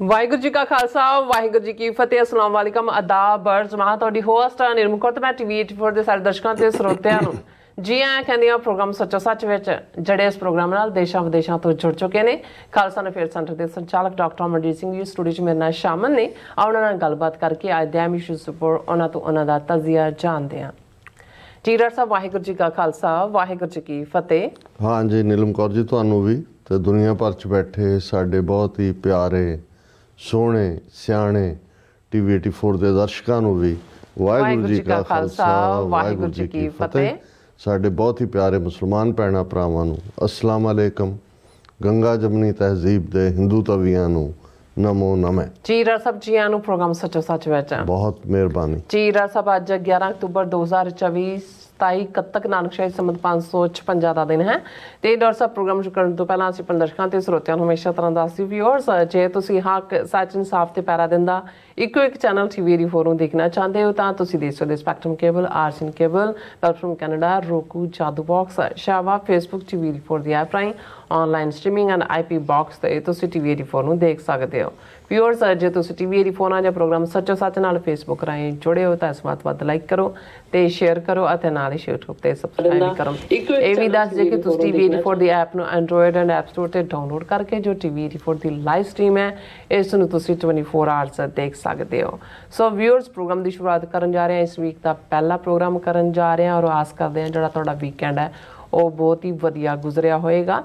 ਵਾਹਿਗੁਰੂ ਜੀ ਕਾ ਖਾਲਸਾ ਵਾਹਿਗੁਰੂ ਜੀ ਕੀ ਫਤਿਹ। अस्सलाम वालेकुम आदाब जमात ਤੁਹਾਡੀ ਹੋਸਟ ਨਿਰਮਕੌਰ ਤੇ ਮੈਂ ਟੀਵੀ 84 ਦੇ ਸਾਰੇ ਦਰਸ਼ਕਾਂ ਤੇ ਸਰੋਤਿਆਂ ਨੂੰ ਜੀ ਆਇਆਂ ਕਹਿੰਦੀ ਹਾਂ ਪ੍ਰੋਗਰਾਮ ਸੱਚੋ ਸੱਚ ਵਿੱਚ ਜਿਹੜੇ ਇਸ ਪ੍ਰੋਗਰਾਮ ਨਾਲ ਦੇਸ਼ਾਂ ਵਿਦੇਸ਼ਾਂ ਤੋਂ ਜੁੜ ਚੁੱਕੇ ਨੇ। ਖਾਲਸਾ ਅਫੇਅਰ ਸੈਂਟਰ ਦੇ ਸੰਚਾਲਕ ਡਾਕਟਰ ਅਮਰਜੀਤ ਸਿੰਘ ਜੀ ਸਟੂਡੀਓ 'ਚ ਮੇਰੇ ਨਾਲ ਸ਼ਾਮਲ ਨੇ। ਉਹਨਾਂ ਨਾਲ ਗੱਲਬਾਤ ਕਰਕੇ ਅੱਜ ਦੇ ਅਹਿਮ ਇਸ਼ੂਜ਼ ਉੱਪਰ ਉਹਨਾਂ ਤੋਂ ਉਹਨਾਂ ਦਾ ਤਜ਼ੀਆ ਜਾਣਦੇ ਹਾਂ। ਜੀ ਡਾਕਟਰ ਸਾਹਿਬ ਵਾਹਿਗੁਰੂ ਜੀ ਕਾ ਖਾਲਸਾ ਵਾਹਿਗੁਰੂ ਜੀ ਕੀ ਫਤਿਹ। हाँ जी नीलम कौर जी ਤੁਹਾਨੂੰ ਵੀ ਤੇ ਦੁਨੀਆ ਭਰ 'ਚ ਬੈਠੇ ਸਾਡੇ ਬਹੁਤ ਹੀ ਪਿਆਰੇ ਸੋਹਣੇ ਸਿਆਣੇ ਟੀਵੀ 84 ਦੇ ਦਰਸ਼ਕਾਂ ਨੂੰ ਵੀ ਵਾਹਿਗੁਰੂ ਜੀ ਕਾ ਖਾਲਸਾ ਵਾਹਿਗੁਰੂ ਜੀ ਕੀ ਫਤਿਹ। ਸਾਡੇ ਬਹੁਤ ਹੀ ਪਿਆਰੇ ਮੁਸਲਮਾਨ ਭੈਣਾਂ ਭਰਾਵਾਂ ਨੂੰ अस्सलाम वालेकुम। ਗੰਗਾ ਜਮਨੀ ਤਹਿਜ਼ੀਬ ਦੇ ਹਿੰਦੂ ਤਵੀਆਂ ਨੂੰ ਨਮੋ ਨਮੇ। ਜੀ ਡਾਕਟਰ ਸਾਹਿਬ ਜੀ ਆਇਆਂ ਨੂੰ ਪ੍ਰੋਗਰਾਮ ਸੱਚੋ ਸੱਚ ਵਿੱਚ ਬਹੁਤ ਮਿਹਰਬਾਨੀ। ਜੀ ਡਾਕਟਰ ਸਾਹਿਬ ਅੱਜ 11 ਅਕਤੂਬਰ 2024 27 ਕੱਤਕ ਨਾਨਕਸ਼ਾਹੀ ਸੰਮਤ 556 ਦਾ ਦਿਨ ਹੈ ਤੇ ਡਾਕਟਰ ਸਾਹਿਬ ਪ੍ਰੋਗਰਾਮ ਸ਼ੁਰੂ ਕਰਨ ਤੋਂ ਪਹਿਲਾਂ ਅਸੀਂ ਆਪਣੇ ਦਰਸ਼ਕਾਂ ਤੇ ਸਰੋਤਿਆਂ ਨੂੰ ਹਮੇਸ਼ਾ ਤਰ੍ਹਾਂ ਦੱਸਦੀ ਵਿਊਅਰਸ ਜੇ ਤੁਸੀਂ ਹੱਕ ਸੱਚ ਇਨਸਾਫ ਤੇ ਪੈਰਾ ਦਿੰਦਾ ਇੱਕੋ ਇੱਕ ਚੈਨਲ ਟੀਵੀ 84 ਨੂੰ ਦੇਖਣਾ ਚਾਹੁੰਦੇ ਹੋ ਤਾਂ ਤੁਸੀਂ ਦੇਖ ਸਕਦੇ spectrum cable ਆਰਸੀਨ cable platform Canada roku ਜਾਦੂ ਬਾਕਸ ਸ਼ਾਵਾ ਫੇਸਬੁੱਕ ਟੀਵੀ 84 ਦੀ ਐਪ ਰਾਹੀਂ online streaming and IP box ਤੇ ਤੁਸੀਂ ਟੀਵੀ 84 ਨੂੰ ਦੇਖ ਸਕਦੇ ਹੋ। ਵਿਊਅਰਸ ਜੇ ਤੁਸੀਂ ਟੀਵੀ 84 ਨਾਲ ਜਾਂ ਪ੍ਰੋਗਰਾਮ ਸੱਚੋ ਸੱਚ ਨਾਲ ਫੇਸਬੁੱਕ ਰਾਹੀਂ ਜੁੜੇ ਹੋ ਤਾਂ ਇਸ ਬਾਤ ਵੱਧ ਲਾਈਕ ਕਰੋ ਤੇ ਸ਼ੇਅਰ ਕਰੋ ਅਤੇ ਨਾਲ ਹੀ YouTube ਤੇ ਸਬਸਕ੍ਰਾਈਬ ਵੀ ਕਰੋ। ਇਹ ਵੀ ਦੱਸ ਜੇ ਕਿ ਤੁਸੀਂ ਟੀਵੀ 84 ਦੀ ਐਪ ਨੂੰ ਐਂਡਰੋਇਡ ਐਂਡ ਐਪ ਸਟੋਰ ਤੇ ਡਾਊਨਲੋਡ ਕਰਕੇ ਜੋ ਟੀਵੀ 84 ਦੀ ਲਾਈਵ ਸਟ੍ਰੀਮ ਹੈ ਇਸ ਨੂੰ ਤੁਸੀਂ 24 ਆਵਰਸ ਦੇਖ ਸਕਦੇ ਹੋ। ਸੋ ਵਿਊਅਰਸ ਪ੍ਰੋਗਰਾਮ ਦੀ ਸ਼ੁਰੂਆਤ ਕਰਨ ਜਾ ਰਹੇ ਹਾਂ। ਇਸ ਵੀਕ ਦਾ ਪਹਿਲਾ ਪ੍ਰੋਗਰਾਮ ਕਰਨ ਜਾ ਰਹੇ ਹਾਂ ਔਰ ਆਸ ਕਰਦੇ ਹਾਂ ਜਿਹੜਾ ਤੁਹਾਡਾ ਵੀਕਐਂਡ ਹੈ ਉਹ ਬਹੁਤ ਹੀ ਵਧੀਆ ਗੁਜ਼ਰਿਆ ਹੋਏਗਾ।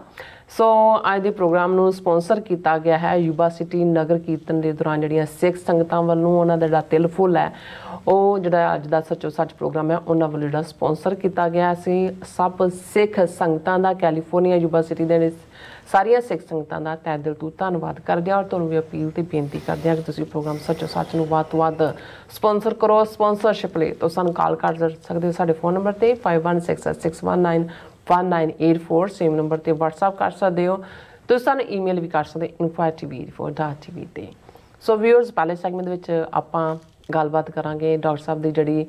ਸੋ ਅੱਜ ਦੇ ਪ੍ਰੋਗਰਾਮ ਨੂੰ ਸਪਾਂਸਰ ਕੀਤਾ ਗਿਆ ਹੈ ਯੂਬਾ ਸਿਟੀ ਨਗਰ ਕੀਰਤਨ ਦੇ ਦੌਰਾਨ ਜਿਹੜੀਆਂ ਸਿੱਖ ਸੰਗਤਾਂ ਵੱਲੋਂ ਉਹਨਾਂ ਦਾ ਜਿਹੜਾ ਤਿਲ ਫੁੱਲ ਹੈ ਉਹ ਜਿਹੜਾ ਅੱਜ ਦਾ ਸੱਚੋ ਸੱਚ ਪ੍ਰੋਗਰਾਮ ਹੈ ਉਹਨਾਂ ਵੱਲੋਂ ਜਿਹੜਾ ਸਪਾਂਸਰ ਕੀਤਾ ਗਿਆ। ਅਸੀਂ ਸਭ ਸਿੱਖ ਸੰਗਤਾਂ ਦਾ ਕੈਲੀਫੋਰਨੀਆ ਯੂਬਾ ਸਿਟੀ ਦੇ ਸਾਰੀਆਂ ਸਿੱਖ ਸੰਗਤਾਂ ਦਾ ਤਹਿ ਦਿਲ ਤੋਂ ਧੰਨਵਾਦ ਕਰਦੇ ਹਾਂ ਔਰ ਤੁਹਾਨੂੰ ਵੀ ਅਪੀਲ ਤੇ ਬੇਨਤੀ ਕਰਦੇ ਹਾਂ ਕਿ ਤੁਸੀਂ ਪ੍ਰੋਗਰਾਮ ਸੱਚੋ ਸੱਚ ਨੂੰ ਵੱਧ ਤੋਂ ਵੱਧ ਸਪਾਂਸਰ ਕਰੋ। ਸਪਾਂਸਰਸ਼ਿਪ ਲਈ ਤਾਂ ਸਾਨੂੰ ਕਾਲ ਕਰ ਸਕਦੇ ਹੋ ਸਾਡੇ ਫੋਨ ਨੰਬਰ ਤੇ 5166191984 ਸੇਮ ਨੰਬਰ ਤੇ WhatsApp ਕਰ ਸਕਦੇ ਹੋ। ਤੁਸੀਂ ਸਾਨੂੰ ਈਮੇਲ ਵੀ ਕਰ ਸਕਦੇ info@tv84.tv ਤੇ। ਸੋ ਵਿਊਅਰਸ ਪਹਿਲੇ ਸੈਗਮੈਂਟ ਵਿੱਚ ਆਪਾਂ ਗੱਲਬਾਤ ਕਰਾਂਗੇ ਡਾਕਟਰ ਸਾਹਿਬ ਦੀ ਜਿਹੜੀ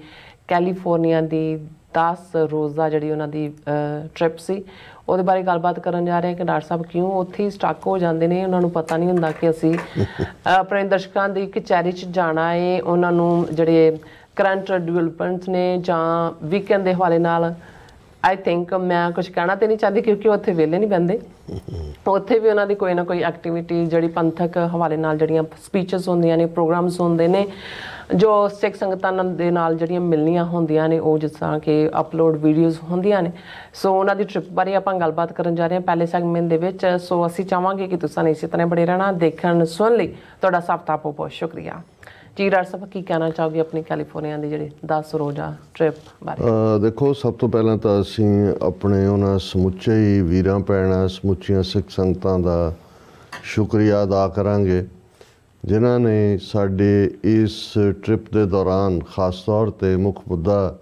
ਕੈਲੀਫੋਰਨੀਆ ਦੀ 10 ਰੋਜ਼ਾ ਜਿਹੜੀ ਉਹਨਾਂ ਦੀ ਟ੍ਰਿਪ ਸੀ ਉਹਦੇ ਬਾਰੇ ਗੱਲਬਾਤ ਕਰਨ ਜਾ ਰਹੇ ਹਾਂ ਕਿ ਡਾਕਟਰ ਸਾਹਿਬ ਕਿਉਂ ਉੱਥੇ ਹੀ ਸਟਕ ਹੋ ਜਾਂਦੇ ਨੇ। ਉਹਨਾਂ ਨੂੰ ਪਤਾ ਨਹੀਂ ਹੁੰਦਾ ਕਿ ਅਸੀਂ ਆਪਣੇ ਦਰਸ਼ਕਾਂ ਦੀ ਕਚਹਿਰੀ 'ਚ ਜਾਣਾ ਹੈ। ਉਹਨਾਂ ਨੂੰ ਜਿਹੜੇ ਕਰੰਟ ਡਿਵੈਲਪਮੈਂਟਸ ਨੇ ਜਾਂ ਵੀਕਐਂਡ ਦੇ ਹਵਾਲੇ ਨਾਲ ਆਈ ਥਿੰਕ ਮੈਂ ਕੁਝ ਕਹਿਣਾ ਤੇ ਨਹੀਂ ਚਾਹੁੰਦੀ ਕਿਉਂਕਿ ਉੱਥੇ ਵਿਹਲੇ ਨਹੀਂ ਬਹਿੰਦੇ। ਉੱਥੇ ਵੀ ਉਹਨਾਂ ਦੀ ਕੋਈ ਨਾ ਕੋਈ ਐਕਟੀਵਿਟੀ ਜਿਹੜੀ ਪੰਥਕ ਹਵਾਲੇ ਨਾਲ ਜਿਹੜੀਆਂ ਸਪੀਚਸ ਹੁੰਦੀਆਂ ਨੇ ਪ੍ਰੋਗਰਾਮਸ ਹੁੰਦੇ ਨੇ ਜੋ ਸਿੱਖ ਸੰਗਤਾਂ ਦੇ ਨਾਲ ਜਿਹੜੀਆਂ ਮਿਲਣੀਆਂ ਹੁੰਦੀਆਂ ਨੇ ਉਹ ਜਿਸ ਤਰ੍ਹਾਂ ਕਿ ਅਪਲੋਡ ਵੀਡੀਓਜ਼ ਹੁੰਦੀਆਂ ਨੇ। ਸੋ ਉਹਨਾਂ ਦੀ ਟ੍ਰਿਪ ਬਾਰੇ ਆਪਾਂ ਗੱਲਬਾਤ ਕਰਨ ਜਾ ਰਹੇ ਹਾਂ ਪਹਿਲੇ ਸੈਗਮੈਂਟ ਦੇ ਵਿੱਚ। ਸੋ ਅਸੀਂ ਚਾਹਾਂਗੇ ਕਿ ਤੁਸੀਂ ਇਸੇ ਤਰ੍ਹਾਂ ਬਣੇ ਰਹਿਣਾ ਦੇਖਣ ਸੁਣ ਲਈ ਤੁਹਾਡਾ ਸਭ ਦਾ ਬਹੁਤ ਬਹੁਤ ਸ਼ੁਕਰੀਆ। ਜੀ ਡਾਕਟਰ ਸਾਹਿਬ ਕੀ ਕਹਿਣਾ ਚਾਹੋਗੇ ਆਪਣੀ ਕੈਲੀਫੋਰਨੀਆ ਦੀ ਜਿਹੜੀ 10 ਰੋਜ਼ਾ ਟ੍ਰਿਪ ਬਾਰੇ? ਦੇਖੋ ਸਭ ਤੋਂ ਪਹਿਲਾਂ ਤਾਂ ਅਸੀਂ ਆਪਣੇ ਉਹਨਾਂ ਸਮੁੱਚੇ ਹੀ ਵੀਰਾਂ ਭੈਣਾਂ ਸਮੁੱਚੀਆਂ ਸਿੱਖ ਸੰਗਤਾਂ ਦਾ ਸ਼ੁਕਰੀਆ ਅਦਾ ਕਰਾਂਗੇ ਜਿਨ੍ਹਾਂ ਨੇ ਸਾਡੇ ਇਸ ਟ੍ਰਿਪ ਦੇ ਦੌਰਾਨ ਖਾਸ ਤੌਰ 'ਤੇ ਮੁੱਖ ਮੁੱਦਾ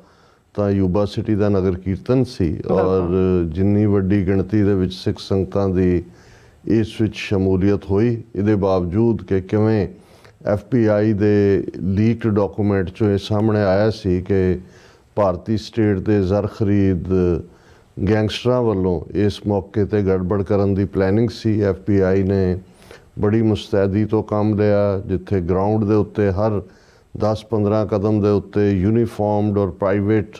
ਤਾਂ ਯੂਬਾ ਸਿਟੀ ਦਾ ਨਗਰ ਕੀਰਤਨ ਸੀ ਔਰ ਜਿੰਨੀ ਵੱਡੀ ਗਿਣਤੀ ਦੇ ਵਿੱਚ ਸਿੱਖ ਸੰਗਤਾਂ ਦੀ ਇਸ ਵਿੱਚ ਸ਼ਮੂਲੀਅਤ ਹੋਈ ਇਹਦੇ ਬਾਵਜੂਦ ਕਿ ਕਿਵੇਂ FBI ਦੇ ਲੀਕਡ ਡਾਕੂਮੈਂਟ 'ਚੋਂ ਇਹ ਸਾਹਮਣੇ ਆਇਆ ਸੀ ਕਿ ਭਾਰਤੀ ਸਟੇਟ ਦੇ ਜ਼ਰ ਖਰੀਦ ਗੈਂਗਸਟਰਾਂ ਵੱਲੋਂ ਇਸ ਮੌਕੇ 'ਤੇ ਗੜਬੜ ਕਰਨ ਦੀ ਪਲੈਨਿੰਗ ਸੀ। FBI ਨੇ ਬੜੀ ਮੁਸਤੈਦੀ ਤੋਂ ਕੰਮ ਲਿਆ ਜਿੱਥੇ ਗਰਾਊਂਡ ਦੇ ਉੱਤੇ ਹਰ 10-15 ਕਦਮ ਦੇ ਉੱਤੇ ਯੂਨੀਫਾਰਮਡ ਔਰ ਪ੍ਰਾਈਵੇਟ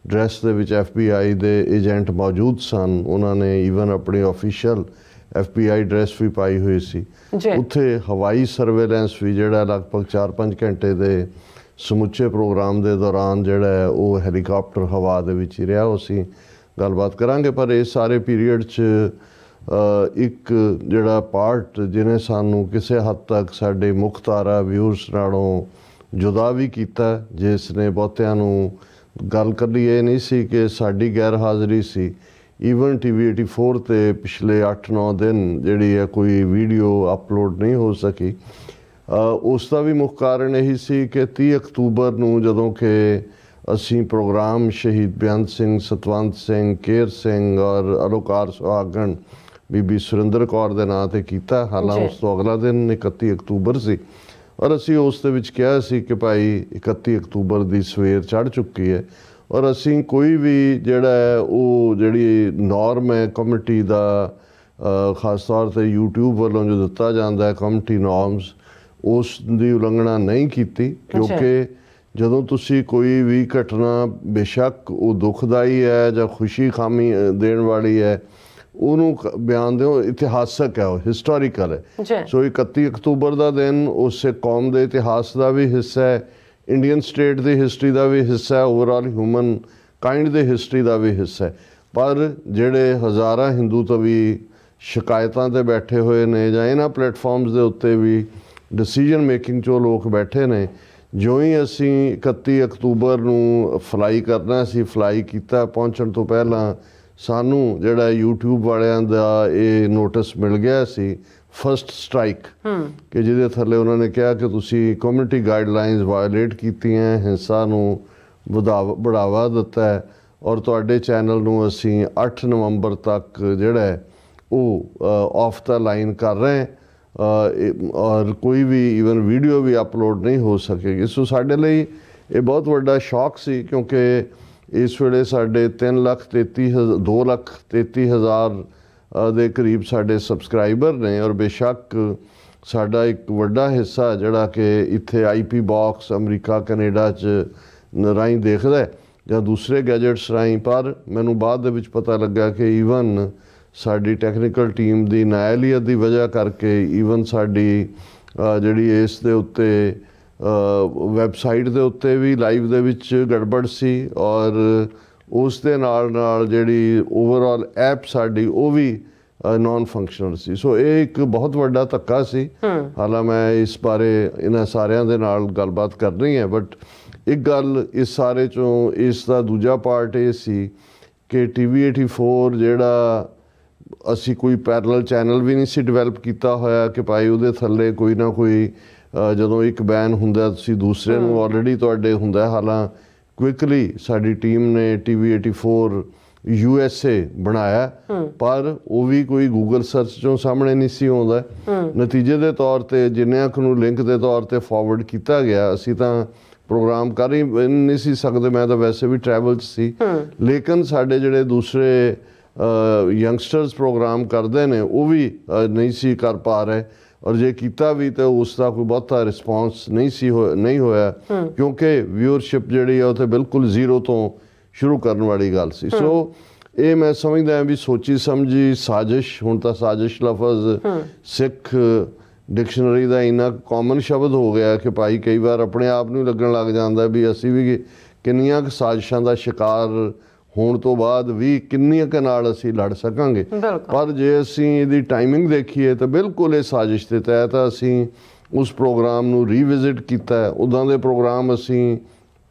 ਡਰੈਸ ਦੇ ਵਿੱਚ FBI ਦੇ ਏਜੰਟ ਮੌਜੂਦ ਸਨ। ਉਹਨਾਂ ਨੇ ਈਵਨ ਆਪਣੀ ਆਫੀਸ਼ੀਅਲ FBI ਡਰੈਸ ਵੀ ਪਾਈ ਹੋਈ ਸੀ। ਉੱਥੇ ਹਵਾਈ ਸਰਵੇਲੈਂਸ ਵੀ ਜਿਹੜਾ ਲਗਭਗ 4-5 ਘੰਟੇ ਦੇ ਸਮੁੱਚੇ ਪ੍ਰੋਗਰਾਮ ਦੇ ਦੌਰਾਨ ਜਿਹੜਾ ਹੈ ਉਹ ਹੈਲੀਕਾਪਟਰ ਹਵਾ ਦੇ ਵਿੱਚ ਹੀ ਰਿਹਾ। ਉਹ ਅਸੀਂ ਗੱਲਬਾਤ ਕਰਾਂਗੇ ਪਰ ਇਸ ਸਾਰੇ ਪੀਰੀਅਡ 'ਚ ਇੱਕ ਜਿਹੜਾ ਪਾਰਟ ਜਿਹਨੇ ਸਾਨੂੰ ਕਿਸੇ ਹੱਦ ਤੱਕ ਸਾਡੇ ਮੁੱਖ ਧਾਰਾ ਵਿਊਅਰਸ ਨਾਲੋਂ ਜੁਦਾ ਵੀ ਕੀਤਾ ਜਿਸ ਨੇ ਬਹੁਤਿਆਂ ਨੂੰ ਗੱਲ ਕਰਨੀ ਇਹ ਨਹੀਂ ਸੀ ਕਿ ਸਾਡੀ ਗੈਰ ਹਾਜ਼ਰੀ ਸੀ। ਈਵਨ ਟੀਵੀ 84 ਤੇ ਪਿਛਲੇ 8-9 ਦਿਨ ਜਿਹੜੀ ਹੈ ਕੋਈ ਵੀਡੀਓ ਅਪਲੋਡ ਨਹੀਂ ਹੋ ਸਕੀ। ਉਸ ਦਾ ਵੀ ਮੁੱਖ ਕਾਰਨ ਇਹੀ ਸੀ ਕਿ 30 ਅਕਤੂਬਰ ਨੂੰ ਜਦੋਂ ਕਿ ਅਸੀਂ ਪ੍ਰੋਗਰਾਮ ਸ਼ਹੀਦ ਬੇਅੰਤ ਸਿੰਘ ਸਤਵੰਤ ਸਿੰਘ ਕੇਰ ਸਿੰਘ ਔਰ ਅਲੋਕਾਰ ਸੁਹਾਗਣ ਬੀਬੀ ਸੁਰਿੰਦਰ ਕੌਰ ਦੇ ਨਾਂ 'ਤੇ ਕੀਤਾ ਹਾਲਾਂਕਿ ਉਸ ਤੋਂ ਅਗਲਾ ਦਿਨ 31 ਅਕਤੂਬਰ ਸੀ ਔਰ ਅਸੀਂ ਉਸ ਦੇ ਵਿੱਚ ਕਿਹਾ ਸੀ ਕਿ ਭਾਈ 31 ਅਕਤੂਬਰ ਦੀ ਸਵੇਰ ਚੜ੍ਹ ਚੁੱਕੀ ਹੈ ਔਰ ਅਸੀਂ ਕੋਈ ਵੀ ਜਿਹੜਾ ਹੈ ਉਹ ਜਿਹੜੀ ਨੋਰਮ ਹੈ ਕਮੇਟੀ ਦਾ ਖਾਸ ਤੌਰ 'ਤੇ YouTube ਵੱਲੋਂ ਜੋ ਦਿੱਤਾ ਜਾਂਦਾ ਹੈ ਕਮੇਟੀ ਨੋਰਮਸ ਉਸ ਦੀ ਉਲੰਘਣਾ ਨਹੀਂ ਕੀਤੀ, ਕਿਉਂਕਿ ਜਦੋਂ ਤੁਸੀਂ ਕੋਈ ਵੀ ਘਟਨਾ ਬੇਸ਼ੱਕ ਉਹ ਦੁਖਦਾਈ ਹੈ ਜਾਂ ਖੁਸ਼ੀ ਖਾਮੀ ਦੇਣ ਵਾਲੀ ਹੈ ਉਹਨੂੰ ਬਿਆਨ ਦਿਓ, ਇਤਿਹਾਸਕ ਹੈ, ਉਹ ਹਿਸਟੋਰੀਕਲ ਹੈ। ਸੋ 31 ਅਕਤੂਬਰ ਦਾ ਦਿਨ ਉਸ ਕੌਮ ਦੇ ਇਤਿਹਾਸ ਦਾ ਵੀ ਹਿੱਸਾ ਹੈ, ਇੰਡੀਅਨ ਸਟੇਟ ਦੀ ਹਿਸਟਰੀ ਦਾ ਵੀ ਹਿੱਸਾ ਹੈ, ਓਵਰਆਲ ਹਿਊਮਨ ਕਾਇੰਡ ਦੀ ਹਿਸਟਰੀ ਦਾ ਵੀ ਹਿੱਸਾ ਹੈ। ਪਰ ਜਿਹੜੇ ਹਜ਼ਾਰਾਂ ਹਿੰਦੂ ਤਵੀ ਸ਼ਿਕਾਇਤਾਂ 'ਤੇ ਬੈਠੇ ਹੋਏ ਨੇ ਜਾਂ ਇਹਨਾਂ ਪਲੇਟਫਾਰਮਸ ਦੇ ਉੱਤੇ ਵੀ ਡਿਸੀਜਨ ਮੇਕਿੰਗ 'ਚੋਂ ਲੋਕ ਬੈਠੇ ਨੇ, ਜਿਉਂ ਹੀ ਅਸੀਂ 31 ਅਕਤੂਬਰ ਨੂੰ ਫਲਾਈ ਕਰਨਾ ਸੀ, ਫਲਾਈ ਕੀਤਾ, ਪਹੁੰਚਣ ਤੋਂ ਪਹਿਲਾਂ ਸਾਨੂੰ ਜਿਹੜਾ YouTube ਵਾਲਿਆਂ ਦਾ ਇਹ ਨੋਟਿਸ ਮਿਲ ਗਿਆ ਸੀ, ਫਸਟ ਸਟ੍ਰਾਈਕ, ਕਿ ਜਿਹਦੇ ਥੱਲੇ ਉਹਨਾਂ ਨੇ ਕਿਹਾ ਕਿ ਤੁਸੀਂ ਕਮਿਊਨਿਟੀ ਗਾਈਡਲਾਈਨਸ ਵਾਇਲੇਟ ਕੀਤੀਆਂ, ਹਿੰਸਾ ਨੂੰ ਬੜਾਵਾ ਦਿੱਤਾ ਹੈ, ਔਰ ਤੁਹਾਡੇ ਚੈਨਲ ਨੂੰ ਅਸੀਂ 8 ਨਵੰਬਰ ਤੱਕ ਜਿਹੜਾ ਹੈ ਉਹ ਆਫ ਦਾ ਲਾਈਨ ਕਰ ਰਹੇ ਔਰ ਕੋਈ ਵੀ ਈਵਨ ਵੀਡੀਓ ਵੀ ਅਪਲੋਡ ਨਹੀਂ ਹੋ ਸਕੇਗੀ। ਸੋ ਸਾਡੇ ਲਈ ਇਹ ਬਹੁਤ ਵੱਡਾ ਸ਼ੌਕ ਸੀ, ਕਿਉਂਕਿ ਇਸ ਵੇਲੇ ਸਾਡੇ 2,33,000 ਦੇ ਕਰੀਬ ਸਾਡੇ ਸਬਸਕ੍ਰਾਈਬਰ ਨੇ, ਔਰ ਬੇਸ਼ੱਕ ਸਾਡਾ ਇੱਕ ਵੱਡਾ ਹਿੱਸਾ ਜਿਹੜਾ ਕਿ ਇੱਥੇ IP ਬਾਕਸ ਅਮਰੀਕਾ ਕੈਨੇਡਾ 'ਚ ਰਾਹੀਂ ਦੇਖਦਾ ਜਾਂ ਦੂਸਰੇ ਗੈਜਟਸ ਰਾਹੀਂ। ਪਰ ਮੈਨੂੰ ਬਾਅਦ ਦੇ ਵਿੱਚ ਪਤਾ ਲੱਗਾ ਕਿ ਈਵਨ ਸਾਡੀ ਟੈਕਨੀਕਲ ਟੀਮ ਦੀ ਨਾਇਲੀਅਤ ਦੀ ਵਜ੍ਹਾ ਕਰਕੇ ਈਵਨ ਸਾਡੀ ਜਿਹੜੀ ਇਸ ਦੇ ਉੱਤੇ ਵੈਬਸਾਈਟ ਦੇ ਉੱਤੇ ਵੀ ਲਾਈਵ ਦੇ ਵਿੱਚ ਗੜਬੜ ਸੀ, ਔਰ ਉਸ ਦੇ ਨਾਲ ਜਿਹੜੀ ਓਵਰਆਲ ਐਪ ਸਾਡੀ ਉਹ ਵੀ ਨਾਨ ਫੰਕਸ਼ਨਲ ਸੀ। ਸੋ ਇਹ ਇੱਕ ਬਹੁਤ ਵੱਡਾ ਧੱਕਾ ਸੀ। ਹਾਲਾਂ ਮੈਂ ਇਸ ਬਾਰੇ ਇਹਨਾਂ ਸਾਰਿਆਂ ਦੇ ਨਾਲ ਗੱਲਬਾਤ ਕਰਨੀ ਹੈ, ਬਟ ਇੱਕ ਗੱਲ ਇਸ ਸਾਰੇ 'ਚੋਂ ਇਸ ਦਾ ਦੂਜਾ ਪਾਰਟ ਇਹ ਸੀ ਕਿ TV 84 ਜਿਹੜਾ ਅਸੀਂ ਕੋਈ ਪੈਰਲਲ ਚੈਨਲ ਵੀ ਨਹੀਂ ਸੀ ਡਿਵੈਲਪ ਕੀਤਾ ਹੋਇਆ ਕਿ ਭਾਈ ਉਹਦੇ ਥੱਲੇ ਕੋਈ ਨਾ ਕੋਈ ਜਦੋਂ ਇੱਕ ਬੈਨ ਹੁੰਦਾ ਤੁਸੀਂ ਦੂਸਰੇ ਨੂੰ ਆਲਰੇਡੀ ਤੁਹਾਡੇ ਹੁੰਦਾ। ਹਾਲਾਂ ਕੁਇਕਲੀ ਸਾਡੀ ਟੀਮ ਨੇ TV 84 USA ਬਣਾਇਆ, ਪਰ ਉਹ ਵੀ ਕੋਈ ਗੂਗਲ ਸਰਚ ਚੋਂ ਸਾਹਮਣੇ ਨਹੀਂ ਸੀ ਆਉਂਦਾ। ਨਤੀਜੇ ਦੇ ਤੌਰ 'ਤੇ ਜਿੰਨਿਆਂ ਕੁ ਨੂੰ ਲਿੰਕ ਦੇ ਤੌਰ 'ਤੇ ਫਾਰਵਰਡ ਕੀਤਾ ਗਿਆ, ਅਸੀਂ ਤਾਂ ਪ੍ਰੋਗਰਾਮ ਕਰ ਹੀ ਨਹੀਂ ਸੀ ਸਕਦੇ, ਮੈਂ ਤਾਂ ਵੈਸੇ ਵੀ ਟਰੈਵਲ 'ਚ ਸੀ, ਲੇਕਿਨ ਸਾਡੇ ਜਿਹੜੇ ਦੂਸਰੇ ਯੰਗਸਟਰਸ ਪ੍ਰੋਗਰਾਮ ਕਰਦੇ ਨੇ ਉਹ ਵੀ ਨਹੀਂ ਸੀ ਕਰ ਪਾ ਰਹੇ, ਔਰ ਜੇ ਕੀਤਾ ਵੀ ਤਾਂ ਉਸ ਦਾ ਕੋਈ ਬਹੁਤਾ ਰਿਸਪੌਂਸ ਨਹੀਂ ਹੋਇਆ, ਕਿਉਂਕਿ ਵਿਊਅਰਸ਼ਿਪ ਜਿਹੜੀ ਆ ਉਹ ਤਾਂ ਬਿਲਕੁਲ ਜ਼ੀਰੋ ਤੋਂ ਸ਼ੁਰੂ ਕਰਨ ਵਾਲੀ ਗੱਲ ਸੀ। ਸੋ ਇਹ ਮੈਂ ਸਮਝਦਾ ਹਾਂ ਵੀ ਸੋਚੀ ਸਮਝੀ ਸਾਜ਼ਿਸ਼, ਹੁਣ ਤਾਂ ਸਾਜ਼ਿਸ਼ ਲਫ਼ਜ਼ ਸਿੱਖ ਡਿਕਸ਼ਨਰੀ ਦਾ ਇੰਨਾ ਕਾਮਨ ਸ਼ਬਦ ਹੋ ਗਿਆ ਕਿ ਭਾਈ ਕਈ ਵਾਰ ਆਪਣੇ ਆਪ ਨੂੰ ਲੱਗਣ ਲੱਗ ਜਾਂਦਾ ਵੀ ਅਸੀਂ ਵੀ ਕਿੰਨੀਆਂ ਕੁ ਸਾਜ਼ਿਸ਼ਾਂ ਦਾ ਸ਼ਿਕਾਰ ਹੋਣ ਤੋਂ ਬਾਅਦ ਵੀ ਕਿੰਨੀਆਂ ਕੁ ਨਾਲ ਅਸੀਂ ਲੜ ਸਕਾਂਗੇ। ਪਰ ਜੇ ਅਸੀਂ ਇਹਦੀ ਟਾਈਮਿੰਗ ਦੇਖੀਏ ਤਾਂ ਬਿਲਕੁਲ ਇਹ ਸਾਜ਼ਿਸ਼ ਦੇ ਤਹਿਤ ਅਸੀਂ ਉਸ ਪ੍ਰੋਗਰਾਮ ਨੂੰ ਰੀਵਿਜ਼ਿਟ ਕੀਤਾ। ਉੱਦਾਂ ਦੇ ਪ੍ਰੋਗਰਾਮ ਅਸੀਂ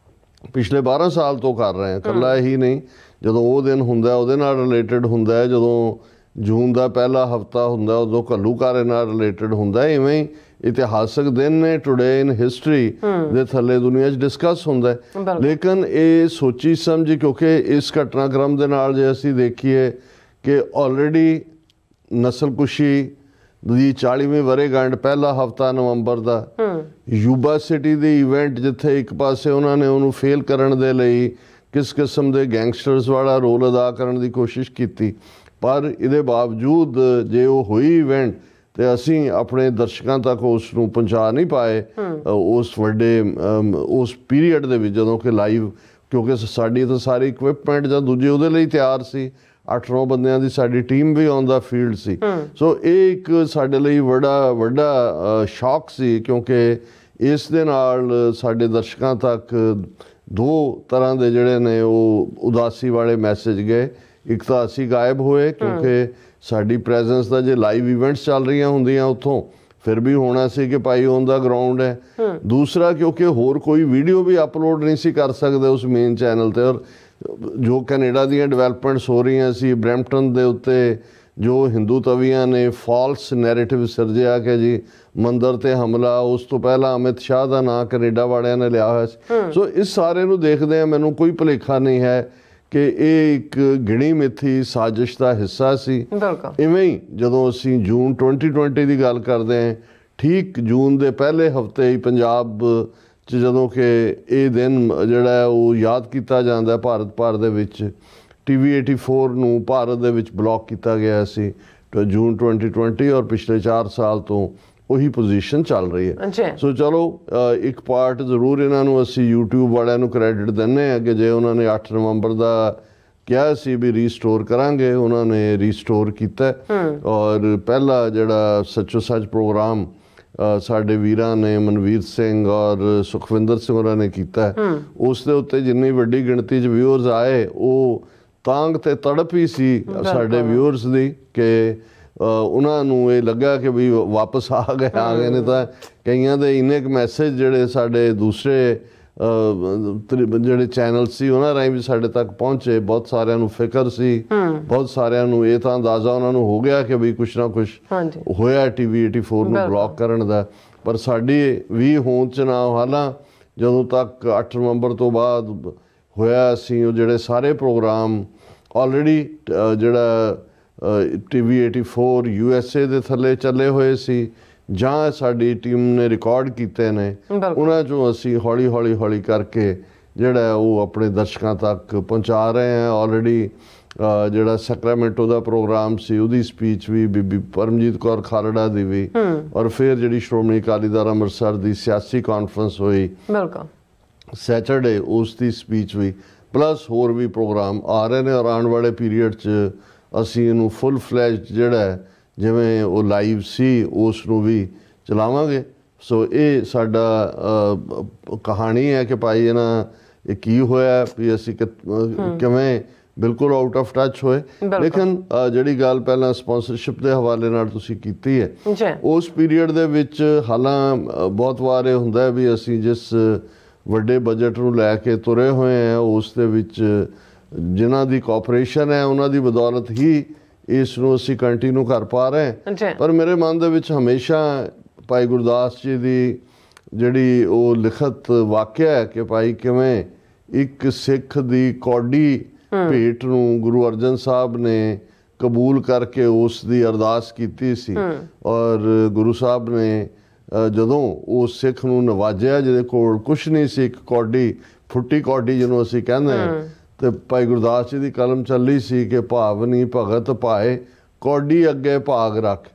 ਪਿਛਲੇ 12 ਸਾਲ ਤੋਂ ਕਰ ਰਹੇ ਹਾਂ। ਇਕੱਲਾ ਇਹੀ ਨਹੀਂ, ਜਦੋਂ ਉਹ ਦਿਨ ਹੁੰਦਾ ਉਹਦੇ ਨਾਲ ਰਿਲੇਟਡ ਹੁੰਦਾ, ਜਦੋਂ ਜੂਨ ਦਾ ਪਹਿਲਾ ਹਫਤਾ ਹੁੰਦਾ ਉਦੋਂ ਘੱਲੂਘਾਰੇ ਨਾਲ ਰਿਲੇਟਡ ਹੁੰਦਾ। ਇਵੇਂ ਹੀ ਇਤਿਹਾਸਕ ਦਿਨ ਨੇ ਟੁਡੇ ਇਨ ਹਿਸਟਰੀ ਦੇ ਥੱਲੇ ਦੁਨੀਆ 'ਚ ਡਿਸਕਸ ਹੁੰਦਾ। ਲੇਕਿਨ ਇਹ ਸੋਚੀ ਸਮਝੀ, ਕਿਉਂਕਿ ਇਸ ਘਟਨਾਕ੍ਰਮ ਦੇ ਨਾਲ ਜੇ ਅਸੀਂ ਦੇਖੀਏ ਕਿ ਆਲਰੇਡੀ ਨਸਲਕੁਸ਼ੀ ਦੀ 40ਵੀਂ ਵਰ੍ਹੇਗੰਢ ਪਹਿਲਾ ਹਫਤਾ ਨਵੰਬਰ ਦਾ, ਯੂਬਾ ਸਿਟੀ ਦੀ ਇਵੈਂਟ ਜਿੱਥੇ ਇੱਕ ਪਾਸੇ ਉਹਨਾਂ ਨੇ ਉਹਨੂੰ ਫੇਲ ਕਰਨ ਦੇ ਲਈ ਕਿਸ ਕਿਸਮ ਦੇ ਗੈਂਗਸਟਰਸ ਵਾਲਾ ਰੋਲ ਅਦਾ ਕਰਨ ਦੀ ਕੋਸ਼ਿਸ਼ ਕੀਤੀ, ਪਰ ਇਹਦੇ ਬਾਵਜੂਦ ਜੇ ਉਹ ਹੋਈ ਇਵੈਂਟ ਤੇ ਅਸੀਂ ਆਪਣੇ ਦਰਸ਼ਕਾਂ ਤੱਕ ਉਸ ਨੂੰ ਪਹੁੰਚਾ ਨਹੀਂ ਪਾਏ ਉਸ ਵੱਡੇ ਉਸ ਪੀਰੀਅਡ ਦੇ ਵਿੱਚ, ਜਦੋਂ ਕਿ ਲਾਈਵ, ਕਿਉਂਕਿ ਸਾਡੀ ਤਾਂ ਸਾਰੀ ਇਕਵਿਪਮੈਂਟ ਜਾਂ ਦੂਜੇ ਉਹਦੇ ਲਈ ਤਿਆਰ ਸੀ, 8-9 ਬੰਦਿਆਂ ਦੀ ਸਾਡੀ team we on the field ਸੀ। ਸੋ ਇਹ ਇੱਕ ਸਾਡੇ ਲਈ ਵੱਡਾ ਸ਼ੌਕ ਸੀ, ਕਿਉਂਕਿ ਇਸ ਦੇ ਨਾਲ ਸਾਡੇ ਦਰਸ਼ਕਾਂ ਤੱਕ ਦੋ ਤਰ੍ਹਾਂ ਦੇ ਜਿਹੜੇ ਨੇ ਉਹ ਉਦਾਸੀ ਵਾਲੇ ਮੈਸੇਜ ਗਏ। ਇੱਕ ਤਾਂ ਅਸੀਂ ਗਾਇਬ ਹੋਏ, ਕਿਉਂਕਿ ਸਾਡੀ ਪ੍ਰੈਜ਼ੈਂਸ ਦਾ ਜੇ ਲਾਈਵ ਇਵੈਂਟਸ ਚੱਲ ਰਹੀਆਂ ਹੁੰਦੀਆਂ ਉੱਥੋਂ ਫਿਰ ਵੀ ਹੋਣਾ ਸੀ ਕਿ ਭਾਈ ਔਨ ਦਾ ਗਰਾਊਂਡ ਹੈ। ਦੂਸਰਾ, ਕਿਉਂਕਿ ਹੋਰ ਕੋਈ ਵੀਡੀਓ ਵੀ ਅਪਲੋਡ ਨਹੀਂ ਸੀ ਕਰ ਸਕਦੇ ਉਸ ਮੇਨ ਚੈਨਲ 'ਤੇ, ਔਰ ਜੋ ਕੈਨੇਡਾ ਦੀਆਂ ਡਿਵੈਲਪਮੈਂਟਸ ਹੋ ਰਹੀਆਂ ਸੀ, ਬਰੈਂਪਟਨ ਦੇ ਉੱਤੇ ਜੋ ਹਿੰਦੂ ਤਵੀਆਂ ਨੇ ਫਾਲਸ ਨੈਰੇਟਿਵ ਸਿਰਜਿਆ ਕਿ ਜੀ ਮੰਦਰ 'ਤੇ ਹਮਲਾ, ਉਸ ਤੋਂ ਪਹਿਲਾਂ ਅਮਿਤ ਸ਼ਾਹ ਦਾ ਨਾਂ ਕੈਨੇਡਾ ਵਾਲਿਆਂ ਨੇ ਲਿਆ ਹੋਇਆ ਸੀ। ਸੋ ਇਸ ਸਾਰੇ ਨੂੰ ਦੇਖਦੇ ਆ ਮੈਨੂੰ ਕੋਈ ਭੁਲੇਖਾ ਨਹੀਂ ਹੈ ਕਿ ਇਹ ਇੱਕ ਗਿਣੀ ਮਿੱਥੀ ਸਾਜ਼ਿਸ਼ ਦਾ ਹਿੱਸਾ ਸੀ। ਇਵੇਂ ਹੀ ਜਦੋਂ ਅਸੀਂ ਜੂਨ 2020 ਦੀ ਗੱਲ ਕਰਦੇ ਹਾਂ, ਠੀਕ ਜੂਨ ਦੇ ਪਹਿਲੇ ਹਫਤੇ ਹੀ ਪੰਜਾਬ 'ਚ ਜਦੋਂ ਕਿ ਇਹ ਦਿਨ ਜਿਹੜਾ ਉਹ ਯਾਦ ਕੀਤਾ ਜਾਂਦਾ ਭਾਰਤ ਭਰ ਦੇ ਵਿੱਚ, TV 84 ਨੂੰ ਭਾਰਤ ਦੇ ਵਿੱਚ ਬਲੌਕ ਕੀਤਾ ਗਿਆ ਸੀ ਜੂਨ 2020, ਔਰ ਪਿਛਲੇ 4 ਸਾਲ ਤੋਂ ਉਹੀ ਪੋਜੀਸ਼ਨ ਚੱਲ ਰਹੀ ਹੈ। ਸੋ ਚਲੋ ਇੱਕ ਪਾਰਟ ਜ਼ਰੂਰ ਇਹਨਾਂ ਨੂੰ ਅਸੀਂ YouTube ਵਾਲਿਆਂ ਨੂੰ ਕ੍ਰੈਡਿਟ ਦਿੰਦੇ ਹਾਂ ਕਿ ਜੇ ਉਹਨਾਂ ਨੇ 8 ਨਵੰਬਰ ਦਾ ਕਿਹਾ ਸੀ ਵੀ ਰੀਸਟੋਰ ਕਰਾਂਗੇ, ਉਹਨਾਂ ਨੇ ਰੀਸਟੋਰ ਕੀਤਾ। ਔਰ ਪਹਿਲਾ ਜਿਹੜਾ ਸੱਚੋ ਸੱਚ ਪ੍ਰੋਗਰਾਮ ਸਾਡੇ ਵੀਰਾਂ ਨੇ ਮਨਵੀਰ ਸਿੰਘ ਔਰ ਸੁਖਵਿੰਦਰ ਸਿੰਘ ਹੋਰਾਂ ਨੇ ਕੀਤਾ, ਉਸ ਦੇ ਉੱਤੇ ਜਿੰਨੀ ਵੱਡੀ ਗਿਣਤੀ 'ਚ ਵਿਊਅਰਸ ਆਏ ਉਹ ਤਾਂਗ ਤੇ ਤੜਪ ਹੀ ਸੀ ਸਾਡੇ ਵਿਊਅਰਸ ਦੀ ਕਿ ਉਹਨਾਂ ਨੂੰ ਇਹ ਲੱਗਾ ਕਿ ਵੀ ਵਾਪਸ ਆ ਗਏ ਨੇ। ਤਾਂ ਕਈਆਂ ਦੇ ਇੰਨੇ ਕੁ ਮੈਸੇਜ ਜਿਹੜੇ ਸਾਡੇ ਦੂਸਰੇ ਜਿਹੜੇ ਚੈਨਲ ਸੀ ਉਹਨਾਂ ਰਾਹੀਂ ਵੀ ਸਾਡੇ ਤੱਕ ਪਹੁੰਚੇ। ਬਹੁਤ ਸਾਰਿਆਂ ਨੂੰ ਫਿਕਰ ਸੀ, ਬਹੁਤ ਸਾਰਿਆਂ ਨੂੰ ਇਹ ਤਾਂ ਅੰਦਾਜ਼ਾ ਉਹਨਾਂ ਨੂੰ ਹੋ ਗਿਆ ਕਿ ਵੀ ਕੁਛ ਨਾ ਕੁਛ ਹੋਇਆ TV 84 ਨੂੰ ਬਲੌਕ ਕਰਨ ਦਾ। ਪਰ ਸਾਡੀ ਵੀ ਹੋਂਦ 'ਚ ਨਾ ਹਾਲਾਂ ਜਦੋਂ ਤੱਕ 8 ਨਵੰਬਰ ਤੋਂ ਬਾਅਦ ਹੋਇਆ ਅਸੀਂ ਉਹ ਜਿਹੜੇ ਸਾਰੇ ਪ੍ਰੋਗਰਾਮ ਆਲਰੇਡੀ ਜਿਹੜਾ TV 84 USA ਦੇ ਥੱਲੇ ਚੱਲੇ ਹੋਏ ਸੀ ਜਾਂ ਸਾਡੀ ਟੀਮ ਨੇ ਰਿਕਾਰਡ ਕੀਤੇ ਨੇ, ਉਹਨਾਂ 'ਚੋਂ ਅਸੀਂ ਹੌਲੀ ਕਰਕੇ ਜਿਹੜਾ ਉਹ ਆਪਣੇ ਦਰਸ਼ਕਾਂ ਤੱਕ ਪਹੁੰਚਾ ਰਹੇ ਹਾਂ। ਆਲਰੇਡੀ ਜਿਹੜਾ ਸੈਕਰਾਮੈਂਟੋ ਦਾ ਪ੍ਰੋਗਰਾਮ ਸੀ ਉਹਦੀ ਸਪੀਚ ਵੀ ਬੀਬੀ ਪਰਮਜੀਤ ਕੌਰ ਖਾਲੜਾ ਦੀ ਵੀ, ਔਰ ਫਿਰ ਜਿਹੜੀ ਸ਼੍ਰੋਮਣੀ ਅਕਾਲੀ ਦਲ ਅੰਮ੍ਰਿਤਸਰ ਦੀ ਸਿਆਸੀ ਕਾਨਫਰੰਸ ਹੋਈ ਸੈਟਰਡੇ, ਉਸ ਦੀ ਸਪੀਚ ਵੀ, ਪਲੱਸ ਹੋਰ ਵੀ ਪ੍ਰੋਗਰਾਮ ਆ ਰਹੇ ਨੇ। ਔਰ ਆਉਣ ਵਾਲੇ ਪੀਰੀਅਡ 'ਚ ਅਸੀਂ ਇਹਨੂੰ ਫੁੱਲ ਫਲੈਜਡ ਜਿਹੜਾ ਜਿਵੇਂ ਉਹ ਲਾਈਵ ਸੀ ਉਸ ਨੂੰ ਵੀ ਚਲਾਵਾਂਗੇ। ਸੋ ਇਹ ਸਾਡਾ ਕਹਾਣੀ ਹੈ ਕਿ ਭਾਈ ਇਹ ਕੀ ਹੋਇਆ ਵੀ ਅਸੀਂ ਕਿਵੇਂ ਬਿਲਕੁਲ ਆਊਟ ਆਫ ਟੱਚ ਹੋਏ। ਲੇਕਿਨ ਜਿਹੜੀ ਗੱਲ ਪਹਿਲਾਂ ਸਪਾਂਸਰਸ਼ਿਪ ਦੇ ਹਵਾਲੇ ਨਾਲ ਤੁਸੀਂ ਕੀਤੀ ਹੈ, ਉਸ ਪੀਰੀਅਡ ਦੇ ਵਿੱਚ ਹਾਲਾਂ ਬਹੁਤ ਵਾਰ ਇਹ ਹੁੰਦਾ ਵੀ ਅਸੀਂ ਜਿਸ ਵੱਡੇ ਬਜਟ ਨੂੰ ਲੈ ਕੇ ਤੁਰੇ ਹੋਏ ਹਾਂ ਉਸ ਦੇ ਵਿੱਚ ਜਿਨ੍ਹਾਂ ਦੀ ਕੋਆਪਰੇਸ਼ਨ ਹੈ ਉਹਨਾਂ ਦੀ ਬਦੌਲਤ ਹੀ ਇਸ ਨੂੰ ਅਸੀਂ ਕੰਟੀਨਿਊ ਕਰ ਪਾ ਰਹੇ ਹਾਂ। ਪਰ ਮੇਰੇ ਮਨ ਦੇ ਵਿੱਚ ਹਮੇਸ਼ਾ ਭਾਈ ਗੁਰਦਾਸ ਜੀ ਦੀ ਜਿਹੜੀ ਉਹ ਲਿਖਤ ਵਾਕਿਆ ਹੈ ਕਿ ਭਾਈ ਕਿਵੇਂ ਇੱਕ ਸਿੱਖ ਦੀ ਕੌਡੀ ਭੇਟ ਨੂੰ ਗੁਰੂ ਅਰਜਨ ਸਾਹਿਬ ਨੇ ਕਬੂਲ ਕਰਕੇ ਉਸ ਦੀ ਅਰਦਾਸ ਕੀਤੀ ਸੀ, ਔਰ ਗੁਰੂ ਸਾਹਿਬ ਨੇ ਜਦੋਂ ਉਸ ਸਿੱਖ ਨੂੰ ਨਵਾਜਿਆ ਜਿਹਦੇ ਕੋਲ ਕੁਛ ਨਹੀਂ ਸੀ, ਇੱਕ ਕੌਡੀ, ਫੁੱਟੀ ਕੌਡੀ ਜਿਹਨੂੰ ਅਸੀਂ ਕਹਿੰਦੇ ਹਾਂ, ਤੇ ਭਾਈ ਗੁਰਦਾਸ ਜੀ ਦੀ ਕਲਮ ਚੱਲੀ ਸੀ ਕਿ ਭਾਵਨੀ ਭਗਤ ਭਾਏ ਕੌਡੀ ਅੱਗੇ ਭਾਗ ਰੱਖ,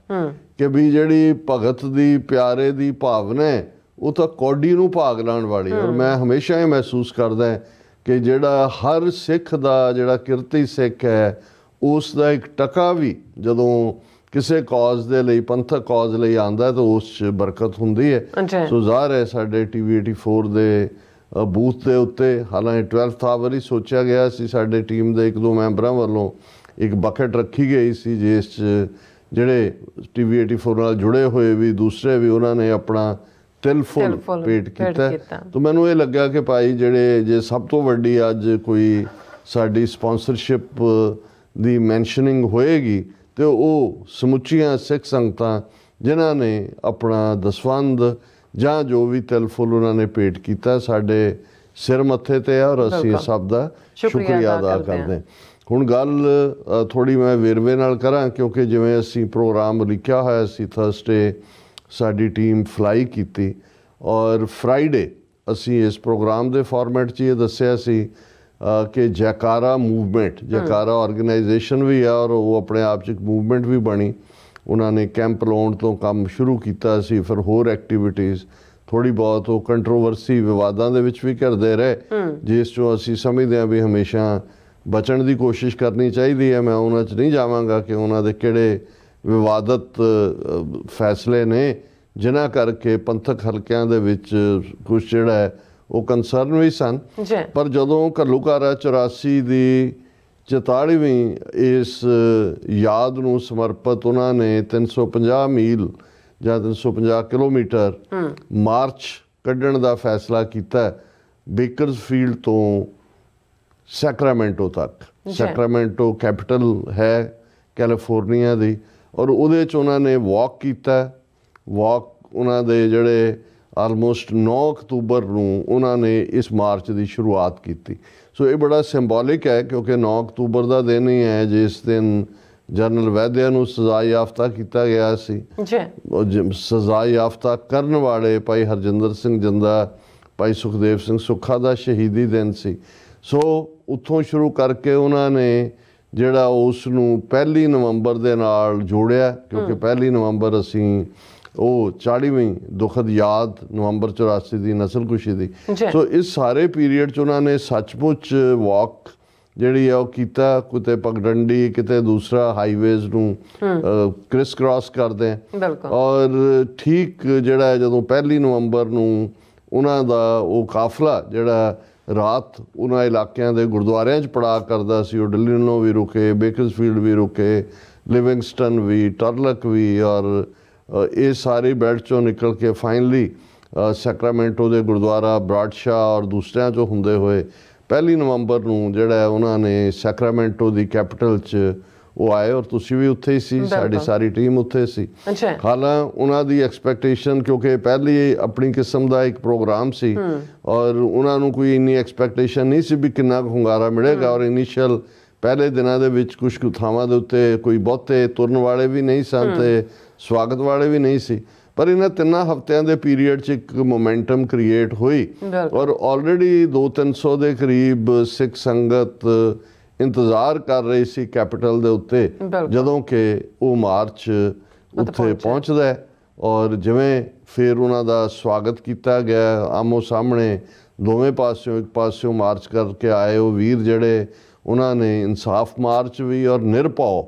ਕਿ ਵੀ ਜਿਹੜੀ ਭਗਤ ਦੀ ਪਿਆਰੇ ਦੀ ਭਾਵਨਾ ਹੈ ਉਹ ਤਾਂ ਕੌਡੀ ਨੂੰ ਭਾਗ ਲਾਉਣ ਵਾਲੀ। ਔਰ ਮੈਂ ਹਮੇਸ਼ਾ ਇਹ ਮਹਿਸੂਸ ਕਰਦਾ ਕਿ ਜਿਹੜਾ ਹਰ ਸਿੱਖ ਦਾ ਜਿਹੜਾ ਕਿਰਤੀ ਸਿੱਖ ਹੈ ਉਸ ਦਾ ਇੱਕ ਟਕਾ ਵੀ ਜਦੋਂ ਕਿਸੇ ਕੌਜ਼ ਦੇ ਲਈ, ਪੰਥਕ ਕੌਜ਼ ਲਈ ਆਉਂਦਾ ਤਾਂ ਉਸ 'ਚ ਬਰਕਤ ਹੁੰਦੀ ਹੈ। ਸੋ ਜ਼ਾਹਰ ਹੈ ਸਾਡੇ TV 84 ਦੇ ਬੂਥ ਦੇ ਉੱਤੇ ਹਾਲਾਂਕਿ 12th ਆਵਰ ਹੀ ਸੋਚਿਆ ਗਿਆ ਸੀ, ਸਾਡੇ ਟੀਮ ਦੇ 1-2 ਮੈਂਬਰਾਂ ਵੱਲੋਂ ਇੱਕ ਬਕਟ ਰੱਖੀ ਗਈ ਸੀ ਜਿਸ 'ਚ ਜਿਹੜੇ TV 84 ਨਾਲ ਜੁੜੇ ਹੋਏ ਵੀ ਦੂਸਰੇ ਵੀ ਉਹਨਾਂ ਨੇ ਆਪਣਾ ਤਿਲ ਫੁੱਲ ਭੇਟ ਕੀਤਾ। ਤਾਂ ਮੈਨੂੰ ਇਹ ਲੱਗਾ ਕਿ ਭਾਈ ਜੇ ਸਭ ਤੋਂ ਵੱਡੀ ਅੱਜ ਕੋਈ ਸਾਡੀ ਸਪਾਂਸਰਸ਼ਿਪ ਦੀ ਮੈਂਸ਼ਨਿੰਗ ਹੋਏਗੀ ਤੇ ਉਹ ਸਮੁੱਚੀਆਂ ਸਿੱਖ ਸੰਗਤਾਂ ਜਿਨ੍ਹਾਂ ਨੇ ਆਪਣਾ ਦਸਵੰਧ ਜਾਂ ਜੋ ਵੀ ਤਿਲ ਫੁੱਲ ਉਹਨਾਂ ਨੇ ਭੇਟ ਕੀਤਾ ਸਾਡੇ ਸਿਰ ਮੱਥੇ ਤੇ ਆ, ਔਰ ਅਸੀਂ ਸਭ ਦਾ ਸ਼ੁਕਰੀਆ ਅਦਾ ਕਰਦੇ ਹਾਂ। ਹੁਣ ਗੱਲ ਥੋੜ੍ਹੀ ਮੈਂ ਵੇਰਵੇ ਨਾਲ ਕਰਾਂ ਕਿਉਂਕਿ ਜਿਵੇਂ ਅਸੀਂ ਪ੍ਰੋਗਰਾਮ ਲਿਖਿਆ ਹੋਇਆ ਸੀ ਥਰਸਡੇ ਸਾਡੀ ਟੀਮ ਫਲਾਈ ਕੀਤੀ, ਔਰ ਫਰਾਈਡੇ ਅਸੀਂ ਇਸ ਪ੍ਰੋਗਰਾਮ ਦੇ ਫਾਰਮੈਟ 'ਚ ਇਹ ਦੱਸਿਆ ਸੀ ਕਿ ਜੈਕਾਰਾ ਮੂਵਮੈਂਟ, ਜੈਕਾਰਾ ਆਰਗੇਨਾਈਜੇਸ਼ਨ ਵੀ ਆ ਔਰ ਉਹ ਆਪਣੇ ਆਪ 'ਚ ਇੱਕ ਮੂਵਮੈਂਟ ਵੀ ਬਣੀ। ਉਹਨਾਂ ਨੇ ਕੈਂਪ ਲਾਉਣ ਤੋਂ ਕੰਮ ਸ਼ੁਰੂ ਕੀਤਾ ਸੀ, ਫਿਰ ਹੋਰ ਐਕਟੀਵਿਟੀਜ਼ ਥੋੜ੍ਹੀ ਬਹੁਤ ਉਹ ਕੰਟਰੋਵਰਸੀ ਵਿਵਾਦਾਂ ਦੇ ਵਿੱਚ ਵੀ ਘਿਰਦੇ ਰਹੇ, ਜਿਸ 'ਚੋਂ ਅਸੀਂ ਸਮਝਦੇ ਹਾਂ ਵੀ ਹਮੇਸ਼ਾ ਬਚਣ ਦੀ ਕੋਸ਼ਿਸ਼ ਕਰਨੀ ਚਾਹੀਦੀ ਹੈ। ਮੈਂ ਉਹਨਾਂ 'ਚ ਨਹੀਂ ਜਾਵਾਂਗਾ ਕਿ ਉਹਨਾਂ ਦੇ ਕਿਹੜੇ ਵਿਵਾਦਤ ਫੈਸਲੇ ਨੇ ਜਿਨ੍ਹਾਂ ਕਰਕੇ ਪੰਥਕ ਹਲਕਿਆਂ ਦੇ ਵਿੱਚ ਕੁਛ ਜਿਹੜਾ ਹੈ ਉਹ ਕੰਸਰਨ ਵੀ ਸਨ। ਪਰ ਜਦੋਂ ਘੱਲੂਘਾਰਾ 84 ਦੀ 44ਵੀਂ ਇਸ ਯਾਦ ਨੂੰ ਸਮਰਪਿਤ ਉਹਨਾਂ ਨੇ 350 ਮੀਲ ਜਾਂ 350 ਕਿਲੋਮੀਟਰ ਮਾਰਚ ਕੱਢਣ ਦਾ ਫੈਸਲਾ ਕੀਤਾ ਬੇਕਰਸਫੀਲਡ ਤੋਂ ਸੈਕਰਾਮੈਂਟੋ ਤੱਕ। ਸੈਕਰਾਮੈਂਟੋ ਕੈਪੀਟਲ ਹੈ ਕੈਲੀਫੋਰਨੀਆ ਦੀ, ਔਰ ਉਹਦੇ 'ਚ ਉਹਨਾਂ ਨੇ ਵਾਕ ਕੀਤਾ। ਵਾਕ ਉਹਨਾਂ ਦੇ ਜਿਹੜੇ ਆਲਮੋਸਟ 9 ਅਕਤੂਬਰ ਨੂੰ ਉਹਨਾਂ ਨੇ ਇਸ ਮਾਰਚ ਦੀ ਸ਼ੁਰੂਆਤ ਕੀਤੀ। ਸੋ ਇਹ ਬੜਾ ਸਿੰਬੋਲਿਕ ਹੈ ਕਿਉਂਕਿ 9 ਅਕਤੂਬਰ ਦਾ ਦਿਨ ਹੀ ਹੈ ਜਿਸ ਦਿਨ ਜਨਰਲ ਵੈਦਿਆ ਨੂੰ ਸਜ਼ਾ ਯਾਫਤਾ ਕੀਤਾ ਗਿਆ ਸੀ। ਸਜ਼ਾ ਯਾਫਤਾ ਕਰਨ ਵਾਲੇ ਭਾਈ ਹਰਜਿੰਦਰ ਸਿੰਘ ਜੰਦਾ, ਭਾਈ ਸੁਖਦੇਵ ਸਿੰਘ ਸੁੱਖਾ ਦਾ ਸ਼ਹੀਦੀ ਦਿਨ ਸੀ। ਸੋ ਉੱਥੋਂ ਸ਼ੁਰੂ ਕਰਕੇ ਉਹਨਾਂ ਨੇ ਜਿਹੜਾ ਉਸ ਨੂੰ 1 ਨਵੰਬਰ ਦੇ ਨਾਲ ਜੋੜਿਆ ਕਿਉਂਕਿ 1 ਨਵੰਬਰ ਅਸੀਂ ਉਹ 40ਵੀਂ ਦੁਖਦ ਯਾਦ ਨਵੰਬਰ 84 ਦੀ ਨਸਲਕੁਸ਼ੀ ਦੀ। ਸੋ ਇਸ ਸਾਰੇ ਪੀਰੀਅਡ 'ਚ ਉਹਨਾਂ ਨੇ ਸੱਚਮੁੱਚ ਵਾਕ ਜਿਹੜੀ ਆ ਉਹ ਕੀਤਾ, ਕਿਤੇ ਪਗਡੰਡੀ ਕਿਤੇ ਦੂਸਰਾ ਹਾਈਵੇਜ਼ ਨੂੰ ਕ੍ਰਿਸ ਕ੍ਰਾਸ ਕਰਦੇ ਔਰ ਠੀਕ ਜਿਹੜਾ ਹੈ ਜਦੋਂ 1 ਨਵੰਬਰ ਨੂੰ ਉਹਨਾਂ ਦਾ ਉਹ ਕਾਫਲਾ ਜਿਹੜਾ ਰਾਤ ਉਹਨਾਂ ਇਲਾਕਿਆਂ ਦੇ ਗੁਰਦੁਆਰਿਆਂ 'ਚ ਪੜਾਅ ਕਰਦਾ ਸੀ, ਉਹ ਡਲਿਨੋ ਵੀ ਰੁਕੇ, ਬੇਕਰਸਫੀਲਡ ਵੀ ਰੁਕੇ, ਲਿਵਿੰਗਸਟਨ ਵੀ, ਟਰਲਕ ਵੀ, ਔਰ ਇਹ ਸਾਰੇ ਬੈਲਟ 'ਚੋਂ ਨਿਕਲ ਕੇ ਫਾਈਨਲੀ ਸੈਕਰਾਮੈਂਟੋ ਦੇ ਗੁਰਦੁਆਰਾ ਬਰਾਡਸ਼ਾਹ ਔਰ ਦੂਸਰਿਆਂ 'ਚੋਂ ਹੁੰਦੇ ਹੋਏ 1 ਨਵੰਬਰ ਨੂੰ ਜਿਹੜਾ ਉਹਨਾਂ ਨੇ ਸੈਕਰਾਮੈਂਟੋ ਦੀ ਕੈਪੀਟਲ 'ਚ ਉਹ ਆਏ ਔਰ ਤੁਸੀਂ ਵੀ ਉੱਥੇ ਹੀ ਸੀ, ਸਾਡੀ ਸਾਰੀ ਟੀਮ ਉੱਥੇ ਸੀ। ਹਾਲਾਂ ਉਹਨਾਂ ਦੀ ਐਕਸਪੈਕਟੇਸ਼ਨ, ਕਿਉਂਕਿ ਪਹਿਲੀ ਆਪਣੀ ਕਿਸਮ ਦਾ ਇੱਕ ਪ੍ਰੋਗਰਾਮ ਸੀ ਔਰ ਉਹਨਾਂ ਨੂੰ ਕੋਈ ਇੰਨੀ ਐਕਸਪੈਕਟੇਸ਼ਨ ਨਹੀਂ ਸੀ ਵੀ ਕਿੰਨਾ ਕੁ ਹੁੰਗਾਰਾ ਮਿਲੇਗਾ, ਔਰ ਇਨੀਸ਼ੀਅਲ ਪਹਿਲੇ ਦਿਨਾਂ ਦੇ ਵਿੱਚ ਕੁਛ ਕੁ ਥਾਵਾਂ ਦੇ ਉੱਤੇ ਕੋਈ ਬਹੁਤੇ ਤੁਰਨ ਵਾਲੇ ਵੀ ਨਹੀਂ ਸਨ ਤੇ ਸਵਾਗਤ ਵਾਲੇ ਵੀ ਨਹੀਂ ਸੀ, ਪਰ ਇਹਨਾਂ 3 ਹਫ਼ਤਿਆਂ ਦੇ ਪੀਰੀਅਡ 'ਚ ਇੱਕ ਮੋਮੈਂਟਮ ਕ੍ਰੀਏਟ ਹੋਈ ਔਰ ਆਲਰੇਡੀ 200-300 ਦੇ ਕਰੀਬ ਸਿੱਖ ਸੰਗਤ ਇੰਤਜ਼ਾਰ ਕਰ ਰਹੀ ਸੀ ਕੈਪੀਟਲ ਦੇ ਉੱਤੇ ਜਦੋਂ ਕਿ ਉਹ ਮਾਰਚ ਉੱਥੇ ਪਹੁੰਚਦਾ ਔਰ ਜਿਵੇਂ ਫਿਰ ਉਹਨਾਂ ਦਾ ਸਵਾਗਤ ਕੀਤਾ ਗਿਆ, ਆਮੋ ਸਾਹਮਣੇ ਦੋਵੇਂ ਪਾਸਿਓਂ, ਇੱਕ ਪਾਸਿਓਂ ਮਾਰਚ ਕਰਕੇ ਆਏ ਉਹ ਵੀਰ ਜਿਹੜੇ ਉਹਨਾਂ ਨੇ ਇਨਸਾਫ ਮਾਰਚ ਵੀ ਔਰ ਨਿਰਭਉ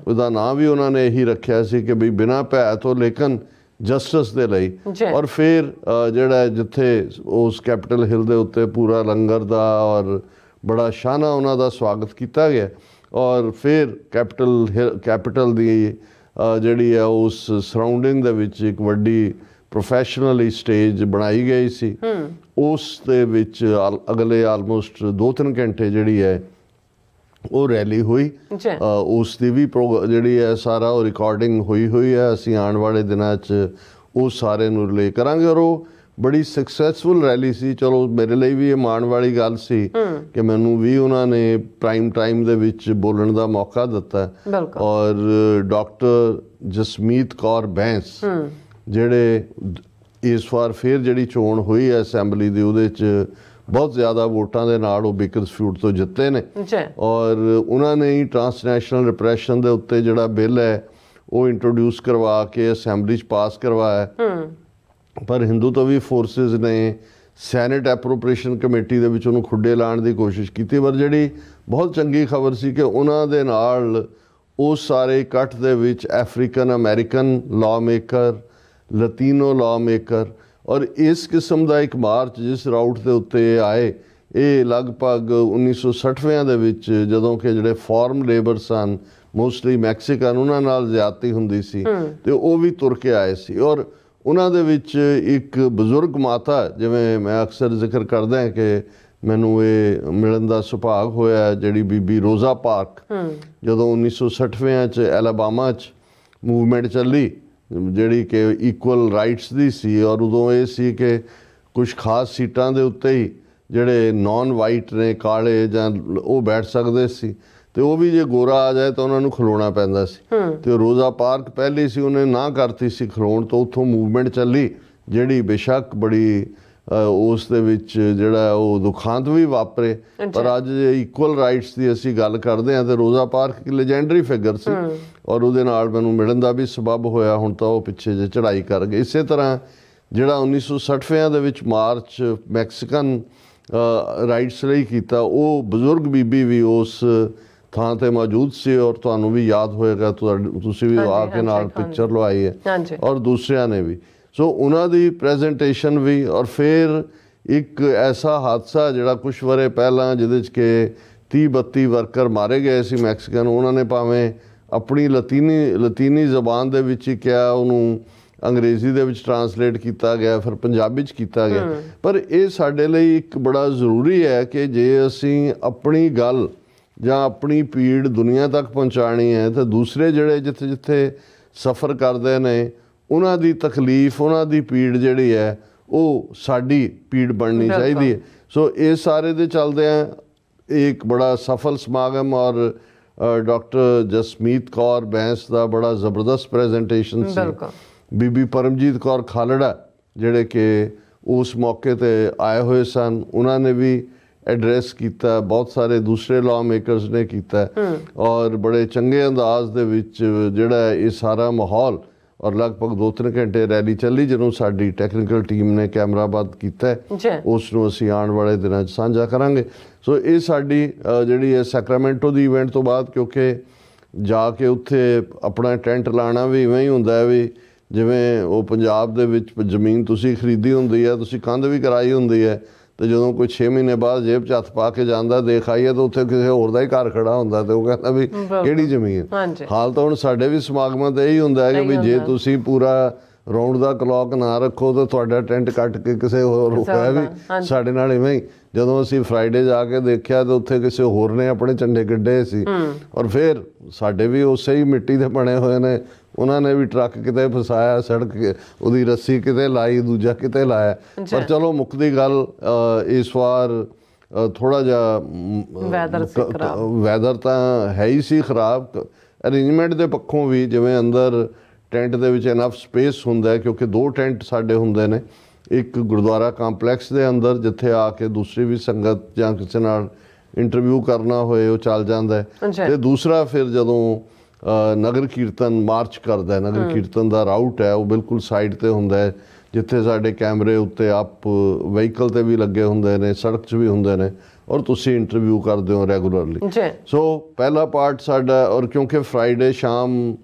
ਉਹਦਾ ਨਾਂ ਵੀ ਉਹਨਾਂ ਨੇ ਇਹੀ ਰੱਖਿਆ ਸੀ ਕਿ ਵੀ ਬਿਨਾਂ ਭੈ ਤੋਂ ਲੇਕਿਨ ਜਸਟਿਸ ਦੇ ਲਈ। ਔਰ ਫਿਰ ਜਿਹੜਾ ਜਿੱਥੇ ਉਸ ਕੈਪੀਟਲ ਹਿੱਲ ਦੇ ਉੱਤੇ ਪੂਰਾ ਲੰਗਰ ਦਾ ਔਰ ਬੜਾ ਸ਼ਾਨਾ ਉਹਨਾਂ ਦਾ ਸਵਾਗਤ ਕੀਤਾ ਗਿਆ ਔਰ ਫਿਰ ਕੈਪੀਟਲ ਦੀ ਜਿਹੜੀ ਹੈ ਉਸ ਸਰਾਊਂਡਿੰਗ ਦੇ ਵਿੱਚ ਇੱਕ ਵੱਡੀ ਪ੍ਰੋਫੈਸ਼ਨਲੀ ਸਟੇਜ ਬਣਾਈ ਗਈ ਸੀ। ਉਸ ਦੇ ਵਿੱਚ ਅਗਲੇ ਆਲਮੋਸਟ 2-3 ਘੰਟੇ ਜਿਹੜੀ ਹੈ ਉਹ ਰੈਲੀ ਹੋਈ, ਉਸ ਦੀ ਵੀ ਜਿਹੜੀ ਹੈ ਸਾਰਾ ਉਹ ਰਿਕਾਰਡਿੰਗ ਹੋਈ ਹੈ। ਅਸੀਂ ਆਉਣ ਵਾਲੇ ਦਿਨਾਂ 'ਚ ਉਹ ਸਾਰੇ ਨੂੰ ਰਿਲੇ ਕਰਾਂਗੇ ਔਰ ਉਹ ਬੜੀ ਸਕਸੈਸਫੁਲ ਰੈਲੀ ਸੀ। ਚਲੋ ਮੇਰੇ ਲਈ ਵੀ ਇਹ ਮਾਣ ਵਾਲੀ ਗੱਲ ਸੀ ਕਿ ਮੈਨੂੰ ਵੀ ਉਹਨਾਂ ਨੇ ਪ੍ਰਾਈਮ ਟਾਈਮ ਦੇ ਵਿੱਚ ਬੋਲਣ ਦਾ ਮੌਕਾ ਦਿੱਤਾ ਔਰ ਡਾਕਟਰ ਜਸਮੀਤ ਕੌਰ ਬੈਂਸ ਜਿਹੜੇ ਇਸ ਵਾਰ ਫਿਰ ਜਿਹੜੀ ਚੋਣ ਹੋਈ ਹੈ ਅਸੈਂਬਲੀ ਦੀ ਉਹਦੇ 'ਚ ਬਹੁਤ ਜ਼ਿਆਦਾ ਵੋਟਾਂ ਦੇ ਨਾਲ ਉਹ ਬੇਕਰਸਫੀਲਡ ਤੋਂ ਜਿੱਤੇ ਨੇ ਔਰ ਉਹਨਾਂ ਨੇ ਹੀ ਟਰਾਂਸਨੈਸ਼ਨਲ ਰਿਪਰੈਸ਼ਨ ਦੇ ਉੱਤੇ ਜਿਹੜਾ ਬਿੱਲ ਹੈ ਉਹ ਇੰਟਰੋਡਿਊਸ ਕਰਵਾ ਕੇ ਅਸੈਂਬਲੀ 'ਚ ਪਾਸ ਕਰਵਾਇਆ, ਪਰ ਹਿੰਦੂ ਤਵੀ ਫੋਰਸਿਸ ਨੇ ਸੈਨੇਟ ਐਪਰੋਪ੍ਰੀਏਸ਼ਨ ਕਮੇਟੀ ਦੇ ਵਿੱਚ ਉਹਨੂੰ ਖੁੱਡੇ ਲਾਉਣ ਦੀ ਕੋਸ਼ਿਸ਼ ਕੀਤੀ। ਪਰ ਜਿਹੜੀ ਬਹੁਤ ਚੰਗੀ ਖਬਰ ਸੀ ਕਿ ਉਹਨਾਂ ਦੇ ਨਾਲ ਉਸ ਸਾਰੇ ਇਕੱਠ ਦੇ ਵਿੱਚ African American law maker, Latino law maker ਔਰ ਇਸ ਕਿਸਮ ਦਾ ਇੱਕ ਮਾਰਚ ਜਿਸ ਰਾਊਟ ਦੇ ਉੱਤੇ ਆਏ, ਇਹ ਲਗਭਗ 1960ਵਿਆਂ ਦੇ ਵਿੱਚ ਜਦੋਂ ਕਿ ਜਿਹੜੇ ਫਾਰਮ ਲੇਬਰ ਸਨ ਮੋਸਟਲੀ ਮੈਕਸੀਕਨ, ਉਹਨਾਂ ਨਾਲ ਜ਼ਿਆਦਤੀ ਹੁੰਦੀ ਸੀ ਤੇ ਉਹ ਵੀ ਤੁਰ ਕੇ ਆਏ ਸੀ। ਔਰ ਉਹਨਾਂ ਦੇ ਵਿੱਚ ਇੱਕ ਬਜ਼ੁਰਗ ਮਾਤਾ, ਜਿਵੇਂ ਮੈਂ ਅਕਸਰ ਜ਼ਿਕਰ ਕਰਦਾ ਹਾਂ ਕਿ ਮੈਨੂੰ ਇਹ ਮਿਲਣ ਦਾ ਸੁਭਾਗ ਹੋਇਆ, ਜਿਹੜੀ ਬੀਬੀ ਰੋਜ਼ਾ ਪਾਰਕ, ਜਦੋਂ 1960ਵਿਆਂ 'ਚ ਐਲਾਬਾਮਾ 'ਚ ਮੂਵਮੈਂਟ ਚੱਲੀ ਜਿਹੜੀ ਕਿ ਇਕੁਅਲ ਰਾਈਟਸ ਦੀ ਸੀ ਔਰ ਉਦੋਂ ਇਹ ਸੀ ਕਿ ਕੁਛ ਖਾਸ ਸੀਟਾਂ ਦੇ ਉੱਤੇ ਹੀ ਜਿਹੜੇ ਨੌਨ ਵਾਈਟ ਨੇ, ਕਾਲੇ ਜਾਂ ਉਹ ਬੈਠ ਸਕਦੇ ਸੀ ਤੇ ਉਹ ਵੀ ਜੇ ਗੋਰਾ ਆ ਜਾਏ ਤਾਂ ਉਹਨਾਂ ਨੂੰ ਖਲੋਣਾ ਪੈਂਦਾ ਸੀ ਤੇ ਰੋਜ਼ਾ ਪਾਰਕ ਪਹਿਲੀ ਸੀ, ਉਹਨੇ ਨਾ ਕਰਤੀ ਸੀ ਖਲੋਣ ਤੋਂ। ਉੱਥੋਂ ਮੂਵਮੈਂਟ ਚੱਲੀ ਜਿਹੜੀ ਬੇਸ਼ੱਕ ਬੜੀ ਉਸ ਦੇ ਵਿੱਚ ਜਿਹੜਾ ਉਹ ਦੁਖਾਂਤ ਵੀ ਵਾਪਰੇ, ਪਰ ਅੱਜ ਜੇ ਇਕੁਅਲ ਰਾਈਟਸ ਦੀ ਅਸੀਂ ਗੱਲ ਕਰਦੇ ਹਾਂ ਤੇ ਰੋਜ਼ਾ ਪਾਰਕ ਇੱਕ ਲੈਜੈਂਡਰੀ ਫਿਗਰ ਸੀ ਔਰ ਉਹਦੇ ਨਾਲ ਮੈਨੂੰ ਮਿਲਣ ਦਾ ਵੀ ਸਬਬ ਹੋਇਆ। ਹੁਣ ਤਾਂ ਉਹ ਪਿੱਛੇ ਜੇ ਚੜ੍ਹਾਈ ਕਰ ਗਏ। ਇਸੇ ਤਰ੍ਹਾਂ ਜਿਹੜਾ 1960ਵਿਆਂ ਦੇ ਵਿੱਚ ਮਾਰਚ ਮੈਕਸੀਕਨ ਰਾਈਟਸ ਲਈ ਕੀਤਾ, ਉਹ ਬਜ਼ੁਰਗ ਬੀਬੀ ਵੀ ਉਸ ਥਾਂ ਤੇ ਮੌਜੂਦ ਸੀ ਔਰ ਤੁਹਾਨੂੰ ਵੀ ਯਾਦ ਹੋਏਗਾ, ਤੁਸੀਂ ਵੀ ਆ ਕੇ ਨਾਲ ਪਿਕਚਰ ਲਵਾਈ ਹੈ ਔਰ ਦੂਸਰਿਆਂ ਨੇ ਵੀ। ਸੋ ਉਹਨਾਂ ਦੀ ਪ੍ਰੈਜੈਂਟੇਸ਼ਨ ਵੀ ਔਰ ਫਿਰ ਇੱਕ ਐਸਾ ਹਾਦਸਾ ਜਿਹੜਾ ਕੁਛ ਵਰੇ ਪਹਿਲਾਂ ਜਿਹਦੇ 'ਚ ਕਿ 30-32 ਵਰਕਰ ਮਾਰੇ ਗਏ ਸੀ ਮੈਕਸੀਕਨ, ਉਹਨਾਂ ਨੇ ਭਾਵੇਂ ਆਪਣੀ ਲਤੀਨੀ ਜ਼ਬਾਨ ਦੇ ਵਿੱਚ ਹੀ ਕਿਹਾ, ਉਹਨੂੰ ਅੰਗਰੇਜ਼ੀ ਦੇ ਵਿੱਚ ਟਰਾਂਸਲੇਟ ਕੀਤਾ ਗਿਆ, ਫਿਰ ਪੰਜਾਬੀ 'ਚ ਕੀਤਾ ਗਿਆ। ਪਰ ਇਹ ਸਾਡੇ ਲਈ ਇੱਕ ਬੜਾ ਜ਼ਰੂਰੀ ਹੈ ਕਿ ਜੇ ਅਸੀਂ ਆਪਣੀ ਗੱਲ ਜਾਂ ਆਪਣੀ ਪੀੜ ਦੁਨੀਆ ਤੱਕ ਪਹੁੰਚਾਉਣੀ ਹੈ ਤਾਂ ਦੂਸਰੇ ਜਿਹੜੇ ਜਿੱਥੇ ਸਫ਼ਰ ਕਰਦੇ ਨੇ ਉਹਨਾਂ ਦੀ ਤਕਲੀਫ, ਉਹਨਾਂ ਦੀ ਪੀੜ ਜਿਹੜੀ ਹੈ ਉਹ ਸਾਡੀ ਪੀੜ ਬਣਨੀ ਚਾਹੀਦੀ ਹੈ। ਸੋ ਇਹ ਸਾਰੇ ਦੇ ਚੱਲਦਿਆਂ ਇੱਕ ਬੜਾ ਸਫਲ ਸਮਾਗਮ ਔਰ ਡਾਕਟਰ ਜਸਮੀਤ ਕੌਰ ਬੈਂਸ ਦਾ ਬੜਾ ਜ਼ਬਰਦਸਤ ਪ੍ਰੈਜੈਂਟੇਸ਼ਨ ਸੀ। ਬੀਬੀ ਪਰਮਜੀਤ ਕੌਰ ਖਾਲੜਾ ਜਿਹੜੇ ਕਿ ਉਸ ਮੌਕੇ 'ਤੇ ਆਏ ਹੋਏ ਸਨ, ਉਹਨਾਂ ਨੇ ਵੀ ਐਡਰੈਸ ਕੀਤਾ, ਬਹੁਤ ਸਾਰੇ ਦੂਸਰੇ ਲਾਅ ਮੇਕਰਸ ਨੇ ਕੀਤਾ ਔਰ ਬੜੇ ਚੰਗੇ ਅੰਦਾਜ਼ ਦੇ ਵਿੱਚ ਜਿਹੜਾ ਇਹ ਸਾਰਾ ਮਾਹੌਲ ਔਰ ਲਗਭਗ 2-3 ਘੰਟੇ ਰੈਲੀ ਚੱਲੀ ਜਿਹਨੂੰ ਸਾਡੀ ਟੈਕਨੀਕਲ ਟੀਮ ਨੇ ਕੈਮਰਾਬੰਦ ਕੀਤਾ, ਉਸ ਨੂੰ ਅਸੀਂ ਆਉਣ ਵਾਲੇ ਦਿਨਾਂ 'ਚ ਸਾਂਝਾ ਕਰਾਂਗੇ। ਸੋ ਇਹ ਸਾਡੀ ਜਿਹੜੀ ਹੈ ਸੈਕਰਾਮੈਂਟੋ ਦੀ ਇਵੈਂਟ ਤੋਂ ਬਾਅਦ, ਕਿਉਂਕਿ ਜਾ ਕੇ ਉੱਥੇ ਆਪਣਾ ਟੈਂਟ ਲਾਉਣਾ ਵੀ ਇਵੇਂ ਹੀ ਹੁੰਦਾ ਹੈ ਵੀ ਜਿਵੇਂ ਉਹ ਪੰਜਾਬ ਦੇ ਵਿੱਚ ਜ਼ਮੀਨ ਤੁਸੀਂ ਖਰੀਦੀ ਹੁੰਦੀ ਹੈ, ਤੁਸੀਂ ਕੰਧ ਵੀ ਕਰਾਈ ਹੁੰਦੀ ਹੈ, ਤੇ ਜਦੋਂ ਕੋਈ 6 ਮਹੀਨੇ ਬਾਅਦ ਜੇਬ 'ਚ ਹੱਥ ਪਾ ਕੇ ਜਾਂਦਾ ਦੇਖ ਆਈਏ ਤਾਂ ਉੱਥੇ ਕਿਸੇ ਹੋਰ ਦਾ ਹੀ ਘਰ ਖੜਾ ਹੁੰਦਾ, ਤੇ ਉਹ ਕਹਿੰਦਾ ਵੀ ਕਿਹੜੀ ਜ਼ਮੀਨ। ਹਾਲ ਤਾਂ ਹੁਣ ਸਾਡੇ ਵੀ ਸਮਾਗਮਾਂ ਤੇ ਇਹੀ ਹੁੰਦਾ ਹੈ ਕਿ ਵੀ ਜੇ ਤੁਸੀਂ ਪੂਰਾ ਰਾਉਂਡ ਦਾ ਕਲੌਕ ਨਾ ਰੱਖੋ ਤਾਂ ਤੁਹਾਡਾ ਟੈਂਟ ਕੱਟ ਕੇ ਕਿਸੇ ਹੋਰ ਹੋਇਆ ਵੀ ਸਾਡੇ ਨਾਲ ਇਵੇਂ ਹੀ। ਜਦੋਂ ਅਸੀਂ ਫਰਾਈਡੇ ਜਾ ਕੇ ਦੇਖਿਆ ਤਾਂ ਉੱਥੇ ਕਿਸੇ ਹੋਰ ਨੇ ਆਪਣੇ ਝੰਡੇ ਕੱਢੇ ਸੀ, ਔਰ ਫਿਰ ਸਾਡੇ ਵੀ ਉਸੇ ਹੀ ਮਿੱਟੀ ਦੇ ਬਣੇ ਹੋਏ ਨੇ, ਉਹਨਾਂ ਨੇ ਵੀ ਟਰੱਕ ਕਿਤੇ ਫਸਾਇਆ, ਸੜਕ ਉਹਦੀ ਰੱਸੀ ਕਿਤੇ ਲਾਈ, ਦੂਜਾ ਕਿਤੇ ਲਾਇਆ। ਪਰ ਚਲੋ ਮੁੱਕਦੀ ਗੱਲ, ਇਸ ਵਾਰ ਥੋੜ੍ਹਾ ਜਿਹਾ ਵੈਦਰ ਤਾਂ ਹੈ ਹੀ ਸੀ ਖਰਾਬ, ਅਰੇਂਜਮੈਂਟ ਦੇ ਪੱਖੋਂ ਵੀ, ਜਿਵੇਂ ਅੰਦਰ ਟੈਂਟ ਦੇ ਵਿੱਚ ਇਨਫ ਸਪੇਸ ਹੁੰਦਾ ਕਿਉਂਕਿ 2 ਟੈਂਟ ਸਾਡੇ ਹੁੰਦੇ ਨੇ, ਇੱਕ ਗੁਰਦੁਆਰਾ ਕੰਪਲੈਕਸ ਦੇ ਅੰਦਰ ਜਿੱਥੇ ਆ ਕੇ ਦੂਸਰੀ ਵੀ ਸੰਗਤ ਜਾਂ ਕਿਸੇ ਨਾਲ ਇੰਟਰਵਿਊ ਕਰਨਾ ਹੋਏ ਉਹ ਚੱਲ ਜਾਂਦਾ ਹੈ, ਤੇ ਦੂਸਰਾ ਫਿਰ ਜਦੋਂ ਨਗਰ ਕੀਰਤਨ ਮਾਰਚ ਕਰਦਾ, ਨਗਰ ਕੀਰਤਨ ਦਾ ਰਾਊਟ ਹੈ ਉਹ ਬਿਲਕੁਲ ਸਾਈਡ ਤੇ ਹੁੰਦਾ ਹੈ, ਜਿੱਥੇ ਸਾਡੇ ਕੈਮਰੇ ਉੱਤੇ ਆਪ ਵਹੀਕਲ ਤੇ ਵੀ ਲੱਗੇ ਹੁੰਦੇ ਨੇ, ਸੜਕ 'ਚ ਵੀ ਹੁੰਦੇ ਨੇ, ਔਰ ਤੁਸੀਂ ਇੰਟਰਵਿਊ ਕਰਦੇ ਹੋ ਰੈਗੂਲਰਲੀ। ਸੋ ਪਹਿਲਾ ਪਾਰਟ ਸਾਡਾ, ਔਰ ਕਿਉਂਕਿ ਫਰਾਈਡੇ ਸ਼ਾਮ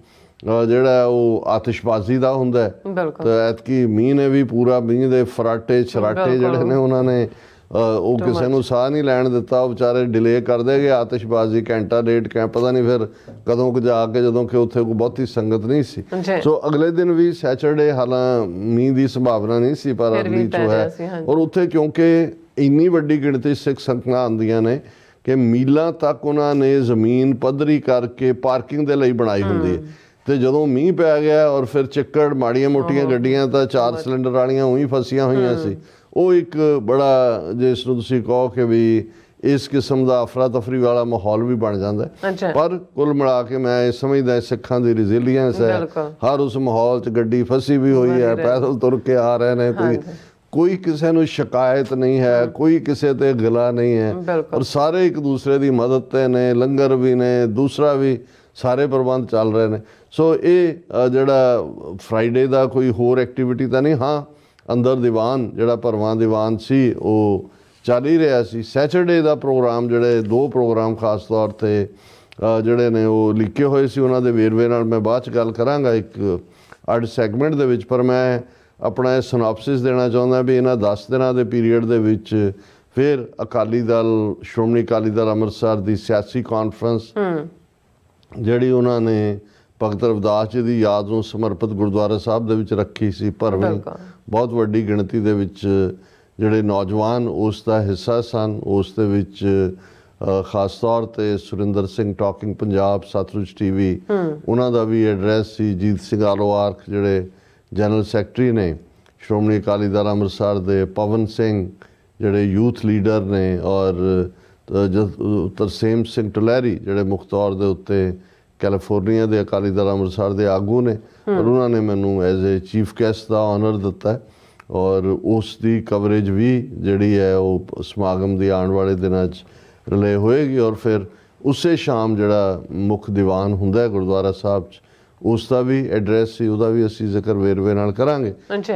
ਜਿਹੜਾ ਉਹ ਆਤਿਸ਼ਬਾਜ਼ੀ ਦਾ ਹੁੰਦਾ, ਤਾਂ ਐਤਕੀ ਮੀਂਹ ਨੇ ਵੀ ਪੂਰਾ, ਮੀਂਹ ਦੇ ਫਰਾਟੇ ਛਰਾਟੇ ਜਿਹੜੇ ਨੇ ਉਹਨਾਂ ਨੇ ਉਹ ਕਿਸੇ ਨੂੰ ਸਾਹ ਨਹੀਂ ਲੈਣ ਦਿੱਤਾ, ਉਹ ਵਿਚਾਰੇ ਡਿਲੇ ਕਰਦੇ ਗਏ ਆਤਿਸ਼ਬਾਜ਼ੀ ਘੰਟਾ ਡੇਢ ਪਤਾ ਨਹੀਂ ਫਿਰ ਕਦੋਂ ਕੁ ਜਾ ਕੇ, ਜਦੋਂ ਕਿ ਉੱਥੇ ਕੋਈ ਬਹੁਤੀ ਸੰਗਤ ਨਹੀਂ ਸੀ। ਸੋ ਅਗਲੇ ਦਿਨ ਵੀ ਸੈਚਰਡੇ ਹਾਲਾਂ ਮੀਂਹ ਦੀ ਸੰਭਾਵਨਾ ਨਹੀਂ ਸੀ, ਪਰ ਅਗਲੀ 'ਚੋਂ ਹੈ। ਔਰ ਉੱਥੇ ਕਿਉਂਕਿ ਇੰਨੀ ਵੱਡੀ ਗਿਣਤੀ ਸਿੱਖ ਸੰਗਤਾਂ ਆਉਂਦੀਆਂ ਨੇ ਕਿ ਮੀਲਾਂ ਤੱਕ ਉਹਨਾਂ ਨੇ ਜ਼ਮੀਨ ਪੱਧਰੀ ਕਰਕੇ ਪਾਰਕਿੰਗ ਦੇ ਲਈ ਬਣਾਈ ਹੁੰਦੀ ਹੈ, ਤੇ ਜਦੋਂ ਮੀਂਹ ਪੈ ਗਿਆ ਔਰ ਫਿਰ ਚਿੱਕੜ, ਮਾੜੀਆਂ ਮੋਟੀਆਂ ਗੱਡੀਆਂ ਤਾਂ 4 ਸਿਲੰਡਰ ਵਾਲੀਆਂ ਉਹੀ ਫਸੀਆਂ ਹੋਈਆਂ ਸੀ, ਉਹ ਇੱਕ ਬੜਾ, ਜਿਸ ਨੂੰ ਤੁਸੀਂ ਕਹੋ ਕਿ ਵੀ ਇਸ ਕਿਸਮ ਦਾ ਅਫਰਾ ਤਫਰੀ ਵਾਲਾ ਮਾਹੌਲ ਵੀ ਬਣ ਜਾਂਦਾ। ਪਰ ਕੁੱਲ ਮਿਲਾ ਕੇ ਮੈਂ ਇਹ ਸਮਝਦਾ ਸਿੱਖਾਂ ਦੀ ਰੈਜ਼ੀਲੀਅੰਸ ਹੈ, ਹਰ ਉਸ ਮਾਹੌਲ 'ਚ ਗੱਡੀ ਫਸੀ ਵੀ ਹੋਈ ਹੈ, ਪੈਦਲ ਤੁਰ ਕੇ ਆ ਰਹੇ ਨੇ, ਕੋਈ ਕਿਸੇ ਨੂੰ ਸ਼ਿਕਾਇਤ ਨਹੀਂ ਹੈ, ਕੋਈ ਕਿਸੇ ਤੇ ਗਿਲਾ ਨਹੀਂ ਹੈ, ਔਰ ਸਾਰੇ ਇੱਕ ਦੂਸਰੇ ਦੀ ਮਦਦ ਤੇ ਨੇ, ਲੰਗਰ ਵੀ ਨੇ, ਦੂਸਰਾ ਵੀ ਸਾਰੇ ਪ੍ਰਬੰਧ ਚੱਲ ਰਹੇ ਨੇ। ਸੋ ਇਹ ਜਿਹੜਾ ਫਰਾਈਡੇ ਦਾ ਕੋਈ ਹੋਰ ਐਕਟੀਵਿਟੀ ਤਾਂ ਨਹੀਂ, ਹਾਂ ਅੰਦਰ ਦੀਵਾਨ ਜਿਹੜਾ ਭਰਵਾਂ ਦੀਵਾਨ ਸੀ ਉਹ ਚੱਲ ਹੀ ਰਿਹਾ ਸੀ। ਸੈਚਰਡੇ ਦਾ ਪ੍ਰੋਗਰਾਮ, ਜਿਹੜੇ 2 ਪ੍ਰੋਗਰਾਮ ਖਾਸ ਤੌਰ 'ਤੇ ਜਿਹੜੇ ਨੇ ਉਹ ਲਿਖੇ ਹੋਏ ਸੀ, ਉਹਨਾਂ ਦੇ ਵੇਰਵੇ ਨਾਲ ਮੈਂ ਬਾਅਦ 'ਚ ਗੱਲ ਕਰਾਂਗਾ ਇੱਕ ਅੱਡ ਸੈਗਮੈਂਟ ਦੇ ਵਿੱਚ, ਪਰ ਮੈਂ ਆਪਣਾ ਇਹ ਸਿਨੋਪਸਿਸ ਦੇਣਾ ਚਾਹੁੰਦਾ ਵੀ ਇਹਨਾਂ 10 ਦਿਨਾਂ ਦੇ ਪੀਰੀਅਡ ਦੇ ਵਿੱਚ ਫਿਰ ਅਕਾਲੀ ਦਲ, ਸ਼੍ਰੋਮਣੀ ਅਕਾਲੀ ਦਲ ਅੰਮ੍ਰਿਤਸਰ ਦੀ ਸਿਆਸੀ ਕਾਨਫਰੰਸ ਜਿਹੜੀ ਉਹਨਾਂ ਨੇ ਭਗਤ ਰਵਿਦਾਸ ਜੀ ਦੀ ਯਾਦ ਨੂੰ ਸਮਰਪਿਤ ਗੁਰਦੁਆਰਾ ਸਾਹਿਬ ਦੇ ਵਿੱਚ ਰੱਖੀ ਸੀ, ਭਰਵੀਂ ਬਹੁਤ ਵੱਡੀ ਗਿਣਤੀ ਦੇ ਵਿੱਚ ਜਿਹੜੇ ਨੌਜਵਾਨ ਉਸ ਦਾ ਹਿੱਸਾ ਸਨ। ਉਸ ਦੇ ਵਿੱਚ ਖਾਸ ਤੌਰ 'ਤੇ ਸੁਰਿੰਦਰ ਸਿੰਘ ਟਾਕਿੰਗ ਪੰਜਾਬ, ਸਤਲੁਜ TV, ਉਹਨਾਂ ਦਾ ਵੀ ਐਡਰੈਸ ਸੀ। ਜੀਤ ਸਿੰਘ ਆਲੋਆਰਕ ਜਿਹੜੇ ਜਨਰਲ ਸੈਕਟਰੀ ਨੇ ਸ਼੍ਰੋਮਣੀ ਅਕਾਲੀ ਦਲ ਅੰਮ੍ਰਿਤਸਰ ਦੇ, ਪਵਨ ਸਿੰਘ ਜਿਹੜੇ ਯੂਥ ਲੀਡਰ ਨੇ, ਔਰ ਤਰਸੇਮ ਸਿੰਘ ਟਲੈਰੀ ਜਿਹੜੇ ਮੁੱਖ ਤੌਰ ਦੇ ਉੱਤੇ ਕੈਲੀਫੋਰਨੀਆ ਦੇ ਅਕਾਲੀ ਦਲ ਅੰਮ੍ਰਿਤਸਰ ਦੇ ਆਗੂ ਨੇ, ਔਰ ਉਹਨਾਂ ਨੇ ਮੈਨੂੰ ਐਜ਼ ਏ ਚੀਫ ਗੈਸਟ ਦਾ ਆਨਰ ਦਿੱਤਾ, ਔਰ ਉਸ ਦੀ ਕਵਰੇਜ ਵੀ ਜਿਹੜੀ ਹੈ ਉਹ ਸਮਾਗਮ ਦੀ ਆਉਣ ਵਾਲੇ ਦਿਨਾਂ 'ਚ ਰਿਲੇ ਹੋਏਗੀ। ਔਰ ਫਿਰ ਉਸੇ ਸ਼ਾਮ ਜਿਹੜਾ ਮੁੱਖ ਦੀਵਾਨ ਹੁੰਦਾ ਹੈ ਗੁਰਦੁਆਰਾ ਸਾਹਿਬ 'ਚ, ਉਸ ਦਾ ਵੀ ਐਡਰੈਸ ਸੀ, ਉਹਦਾ ਵੀ ਅਸੀਂ ਜ਼ਿਕਰ ਵੇਰਵੇ ਨਾਲ ਕਰਾਂਗੇ।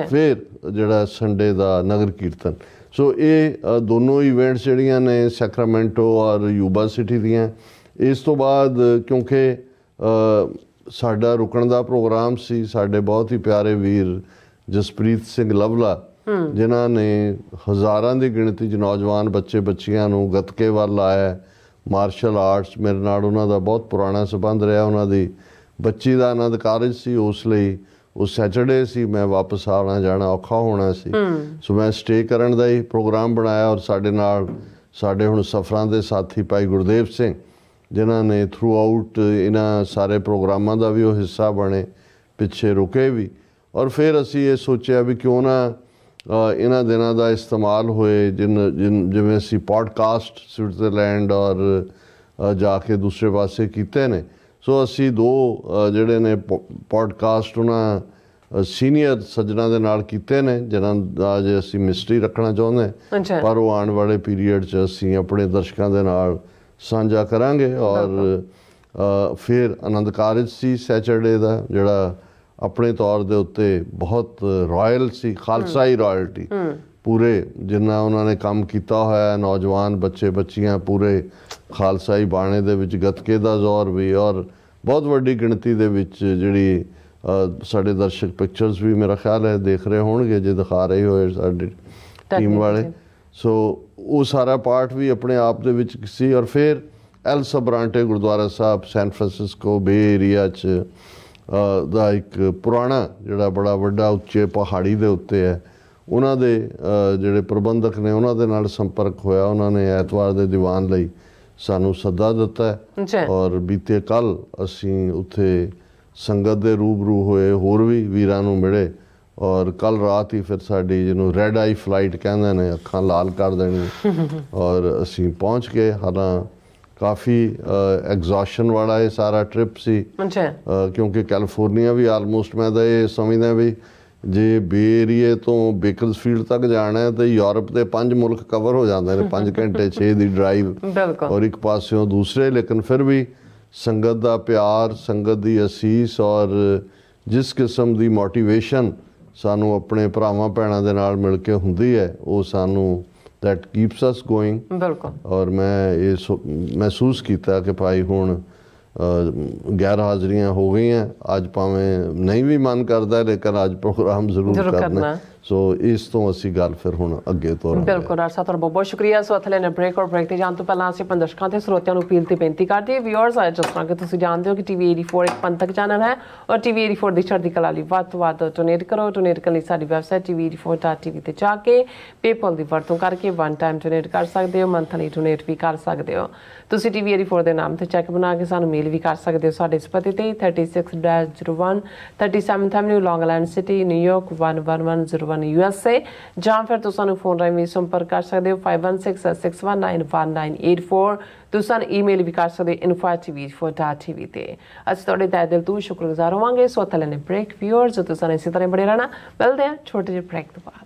ਫਿਰ ਜਿਹੜਾ ਸੰਡੇ ਦਾ ਨਗਰ ਕੀਰਤਨ। ਸੋ ਇਹ ਦੋਨੋਂ ਇਵੈਂਟਸ ਜਿਹੜੀਆਂ ਨੇ ਸੈਕਰਾਮੈਂਟੋ ਔਰ ਯੂਬਾ ਸਿਟੀ ਦੀਆਂ। ਇਸ ਤੋਂ ਬਾਅਦ ਕਿਉਂਕਿ ਸਾਡਾ ਰੁਕਣ ਦਾ ਪ੍ਰੋਗਰਾਮ ਸੀ, ਸਾਡੇ ਬਹੁਤ ਹੀ ਪਿਆਰੇ ਵੀਰ ਜਸਪ੍ਰੀਤ ਸਿੰਘ ਲਵਲਾ ਜਿਨ੍ਹਾਂ ਨੇ ਹਜ਼ਾਰਾਂ ਦੀ ਗਿਣਤੀ 'ਚ ਨੌਜਵਾਨ ਬੱਚੇ ਬੱਚੀਆਂ ਨੂੰ ਗੱਤਕੇ ਵੱਲ ਲਾਇਆ, ਮਾਰਸ਼ਲ ਆਰਟਸ। ਮੇਰੇ ਨਾਲ ਉਹਨਾਂ ਦਾ ਬਹੁਤ ਪੁਰਾਣਾ ਸੰਬੰਧ ਰਿਹਾ। ਉਹਨਾਂ ਦੀ ਬੱਚੀ ਦਾ ਆਨੰਦ ਕਾਰਜ ਸੀ, ਉਸ ਲਈ ਉਹ ਸੈਚਰਡੇ ਸੀ, ਮੈਂ ਵਾਪਸ ਆਉਣਾ ਜਾਣਾ ਔਖਾ ਹੋਣਾ ਸੀ, ਸੋ ਮੈਂ ਸਟੇ ਕਰਨ ਦਾ ਹੀ ਪ੍ਰੋਗਰਾਮ ਬਣਾਇਆ। ਔਰ ਸਾਡੇ ਨਾਲ ਸਾਡੇ ਹੁਣ ਸਫ਼ਰਾਂ ਦੇ ਸਾਥੀ ਭਾਈ ਗੁਰਦੇਵ ਸਿੰਘ ਜਿਨ੍ਹਾਂ ਨੇ ਥਰੂ ਆਊਟ ਇਹਨਾਂ ਸਾਰੇ ਪ੍ਰੋਗਰਾਮਾਂ ਦਾ ਵੀ ਉਹ ਹਿੱਸਾ ਬਣੇ, ਪਿੱਛੇ ਰੁਕੇ ਵੀ। ਔਰ ਫਿਰ ਅਸੀਂ ਇਹ ਸੋਚਿਆ ਵੀ ਕਿਉਂ ਨਾ ਇਹਨਾਂ ਦਿਨਾਂ ਦਾ ਇਸਤੇਮਾਲ ਹੋਏ, ਜਿਵੇਂ ਅਸੀਂ ਪੋਡਕਾਸਟ ਸਵਿਟਜ਼ਰਲੈਂਡ ਔਰ ਜਾ ਕੇ ਦੂਸਰੇ ਪਾਸੇ ਕੀਤੇ ਨੇ। ਸੋ ਅਸੀਂ 2 ਜਿਹੜੇ ਨੇ ਪੋਡਕਾਸਟ ਉਹਨਾਂ ਸੀਨੀਅਰ ਸੱਜਣਾ ਦੇ ਨਾਲ ਕੀਤੇ ਨੇ, ਜਿਨ੍ਹਾਂ ਦਾ ਜੇ ਅਸੀਂ ਮਿਸਟਰੀ ਰੱਖਣਾ ਚਾਹੁੰਦੇ, ਪਰ ਉਹ ਆਉਣ ਵਾਲੇ ਪੀਰੀਅਡ 'ਚ ਅਸੀਂ ਆਪਣੇ ਦਰਸ਼ਕਾਂ ਦੇ ਨਾਲ ਸਾਂਝਾ ਕਰਾਂਗੇ। ਔਰ ਫਿਰ ਆਨੰਦ ਕਾਰਜ ਸੀ ਸੈਚਰਡੇ ਦਾ, ਜਿਹੜਾ ਆਪਣੇ ਤੌਰ ਦੇ ਉੱਤੇ ਬਹੁਤ ਰਾਇਲ ਸੀ, ਖਾਲਸਾਈ ਰਾਇਲਟੀ ਪੂਰੇ ਜਿੰਨਾ ਉਹਨਾਂ ਨੇ ਕੰਮ ਕੀਤਾ ਹੋਇਆ, ਨੌਜਵਾਨ ਬੱਚੇ ਬੱਚੀਆਂ ਪੂਰੇ ਖਾਲਸਾਈ ਬਾਣੇ ਦੇ ਵਿੱਚ ਗੱਤਕੇ ਦਾ ਜ਼ੋਰ ਵੀ, ਔਰ ਬਹੁਤ ਵੱਡੀ ਗਿਣਤੀ ਦੇ ਵਿੱਚ ਜਿਹੜੀ ਸਾਡੇ ਦਰਸ਼ਕ ਪਿਕਚਰਸ ਵੀ ਮੇਰਾ ਖਿਆਲ ਹੈ ਦੇਖ ਰਹੇ ਹੋਣਗੇ ਜੇ ਦਿਖਾ ਰਹੇ ਹੋਏ ਸਾਡੇ ਟੀਮ ਵਾਲੇ। ਸੋ ਉਹ ਸਾਰਾ ਪਾਰਟ ਵੀ ਆਪਣੇ ਆਪ ਦੇ ਵਿੱਚ ਸੀ। ਔਰ ਫਿਰ ਐਲ ਸਬਰਾਂਟੇ ਗੁਰਦੁਆਰਾ ਸਾਹਿਬ ਸੈਨ ਫਰਾਂਸਿਸਕੋ ਬੇ ਏਰੀਆ 'ਚ ਦਾ ਇੱਕ ਪੁਰਾਣਾ ਜਿਹੜਾ ਬੜਾ ਵੱਡਾ ਉੱਚੇ ਪਹਾੜੀ ਦੇ ਉੱਤੇ ਹੈ, ਉਹਨਾਂ ਦੇ ਜਿਹੜੇ ਪ੍ਰਬੰਧਕ ਨੇ ਉਹਨਾਂ ਦੇ ਨਾਲ ਸੰਪਰਕ ਹੋਇਆ। ਉਹਨਾਂ ਨੇ ਐਤਵਾਰ ਦੇ ਦੀਵਾਨ ਲਈ ਸਾਨੂੰ ਸੱਦਾ ਦਿੱਤਾ ਹੈ ਔਰ ਬੀਤੇ ਕੱਲ ਅਸੀਂ ਉੱਥੇ ਸੰਗਤ ਦੇ ਰੂਬਰੂ ਹੋਏ, ਹੋਰ ਵੀ ਵੀਰਾਂ ਨੂੰ ਮਿਲੇ ਔਰ ਕੱਲ ਰਾਤ ਹੀ ਫਿਰ ਸਾਡੀ ਜਿਹਨੂੰ ਰੈੱਡ ਆਈ ਫਲਾਈਟ ਕਹਿੰਦੇ ਨੇ, ਅੱਖਾਂ ਲਾਲ ਕਰ ਦੇਣੀ ਔਰ ਅਸੀਂ ਪਹੁੰਚ ਗਏ। ਹਾਲਾਂ ਕਾਫੀ ਐਗਜ਼ੌਸ਼ਨ ਵਾਲਾ ਇਹ ਸਾਰਾ ਟ੍ਰਿਪ ਸੀ ਕਿਉਂਕਿ ਕੈਲੀਫੋਰਨੀਆ ਵੀ ਆਲਮੋਸਟ ਮੈਂ ਤਾਂ ਇਹ ਸਮਝਦਾ ਵੀ ਜੇ ਬੇ ਏਰੀਏ ਤੋਂ ਬੇਕਰਸਫੀਲਡ ਤੱਕ ਜਾਣਾ ਹੈ ਤਾਂ ਯੂਰਪ ਦੇ 5 ਮੁਲਕ ਕਵਰ ਹੋ ਜਾਂਦੇ ਨੇ 5 ਘੰਟੇ 6 ਦੀ ਡਰਾਈਵ ਔਰ ਇੱਕ ਪਾਸਿਓਂ ਦੂਸਰੇ। ਲੇਕਿਨ ਫਿਰ ਵੀ ਸੰਗਤ ਦਾ ਪਿਆਰ, ਸੰਗਤ ਦੀ ਅਸੀਸ ਔਰ ਜਿਸ ਕਿਸਮ ਦੀ ਮੋਟੀਵੇਸ਼ਨ ਸਾਨੂੰ ਆਪਣੇ ਭਰਾਵਾਂ ਭੈਣਾਂ ਦੇ ਨਾਲ ਮਿਲ ਕੇ ਹੁੰਦੀ ਹੈ ਉਹ ਸਾਨੂੰ that keeps us going। ਔਰ ਮੈਂ ਇਹ ਮਹਿਸੂਸ ਕੀਤਾ ਕਿ ਭਾਈ ਹੁਣ ਗੈਰ ਹਾਜ਼ਰੀਆਂ ਹੋ ਗਈਆਂ, ਅੱਜ ਭਾਵੇਂ ਨਹੀਂ ਵੀ ਮਨ ਕਰਦਾ ਲੇਕਿਨ ਅੱਜ ਪ੍ਰੋਗਰਾਮ ਜ਼ਰੂਰ ਕਰਨਾ। ਸੋ ਇਸ ਤੋਂ ਅਸੀਂ ਗੱਲ ਫਿਰ ਹੁਣ ਅੱਗੇ ਤੋਰਾਂਗੇ। ਬਿਲਕੁਲ ਡਾਕਟਰ ਸਾਹਿਬ, ਤੁਹਾਡਾ ਬਹੁਤ ਬਹੁਤ ਸ਼ੁਕਰੀਆ। ਸੋ ਇੱਥੇ ਲੈਣੇ ਬ੍ਰੇਕ ਔਰ ਬ੍ਰੇਕ ਤੇ ਜਾਣ ਤੋਂ ਪਹਿਲਾਂ ਅਸੀਂ ਆਪਣੇ ਦਰਸ਼ਕਾਂ ਤੇ ਸਰੋਤਿਆਂ ਨੂੰ ਅਪੀਲ ਤੇ ਬੇਨਤੀ ਕਰਦੇ ਹਾਂ। ਵਿਊਅਰਸ, ਜਿਸ ਤਰ੍ਹਾਂ ਕਿ ਤੁਸੀਂ ਜਾਣਦੇ ਹੋ ਕਿ TV 84 ਇੱਕ ਪੰਥਕ ਚੈਨਲ ਹੈ ਔਰ TV 84 ਦੀ ਚੜ੍ਹਦੀ ਕਲਾ ਲਈ ਵੱਧ ਤੋਂ ਵੱਧ ਡੋਨੇਟ ਕਰੋ। ਡੋਨੇਟ ਕਰਨ ਲਈ ਸਾਡੀ ਵੈਬਸਾਈਟ tv84.tv ਤੇ ਜਾ ਕੇ ਪੇਪਲ ਦੀ ਵਰਤੋਂ ਕਰਕੇ ਵਨ ਟਾਈਮ ਡੋਨੇਟ ਕਰ ਸਕਦੇ ਹੋ, ਮੰਥਲੀ ਡੋਨੇਟ ਵੀ ਕਰ ਸਕਦੇ ਹੋ। ਤੁਸੀਂ TV 84 ਦੇ ਨਾਮ ਤੇ ਚੈੱਕ ਬਣਾ ਕੇ ਸਾਨੂੰ ਮੇਲ ਵੀ ਕਰ ਸਕਦੇ ਹੋ ਸਾਡੇ ਇਸ ਪਤੇ ਤੇ 36-01 37th Avenue, Long Island City, New York 11101 USA। ਜਾਂ ਫਿਰ ਤੁਸੀਂ ਸਾਨੂੰ ਫੋਨ ਰਾਹੀਂ ਵੀ ਸੰਪਰਕ ਕਰ ਸਕਦੇ ਹੋ 5166191984। ਤੁਸੀਂ ਸਾਨੂੰ ਈਮੇਲ ਵੀ ਕਰ ਸਕਦੇ info@tv84.tv ਤੇ। ਅਸੀਂ ਤੁਹਾਡੇ ਤਹਿ ਦਿਲ ਤੋਂ ਸ਼ੁਕਰਗੁਜ਼ਾਰ ਹੋਵਾਂਗੇ। ਸੋ ਇੱਥੇ ਲੈਣੇ ਬ੍ਰੇਕ। ਵਿਊਅਰਸ, ਤੁਸੀਂ ਸਾਨੂੰ ਇਸੇ ਤਰ੍ਹਾਂ ਬਣੇ ਰਹਿਣਾ। ਮਿਲਦੇ ਹਾਂ ਛੋਟੇ ਜਿਹੇ ਬ੍ਰੇਕ ਤੋਂ ਬਾਅਦ।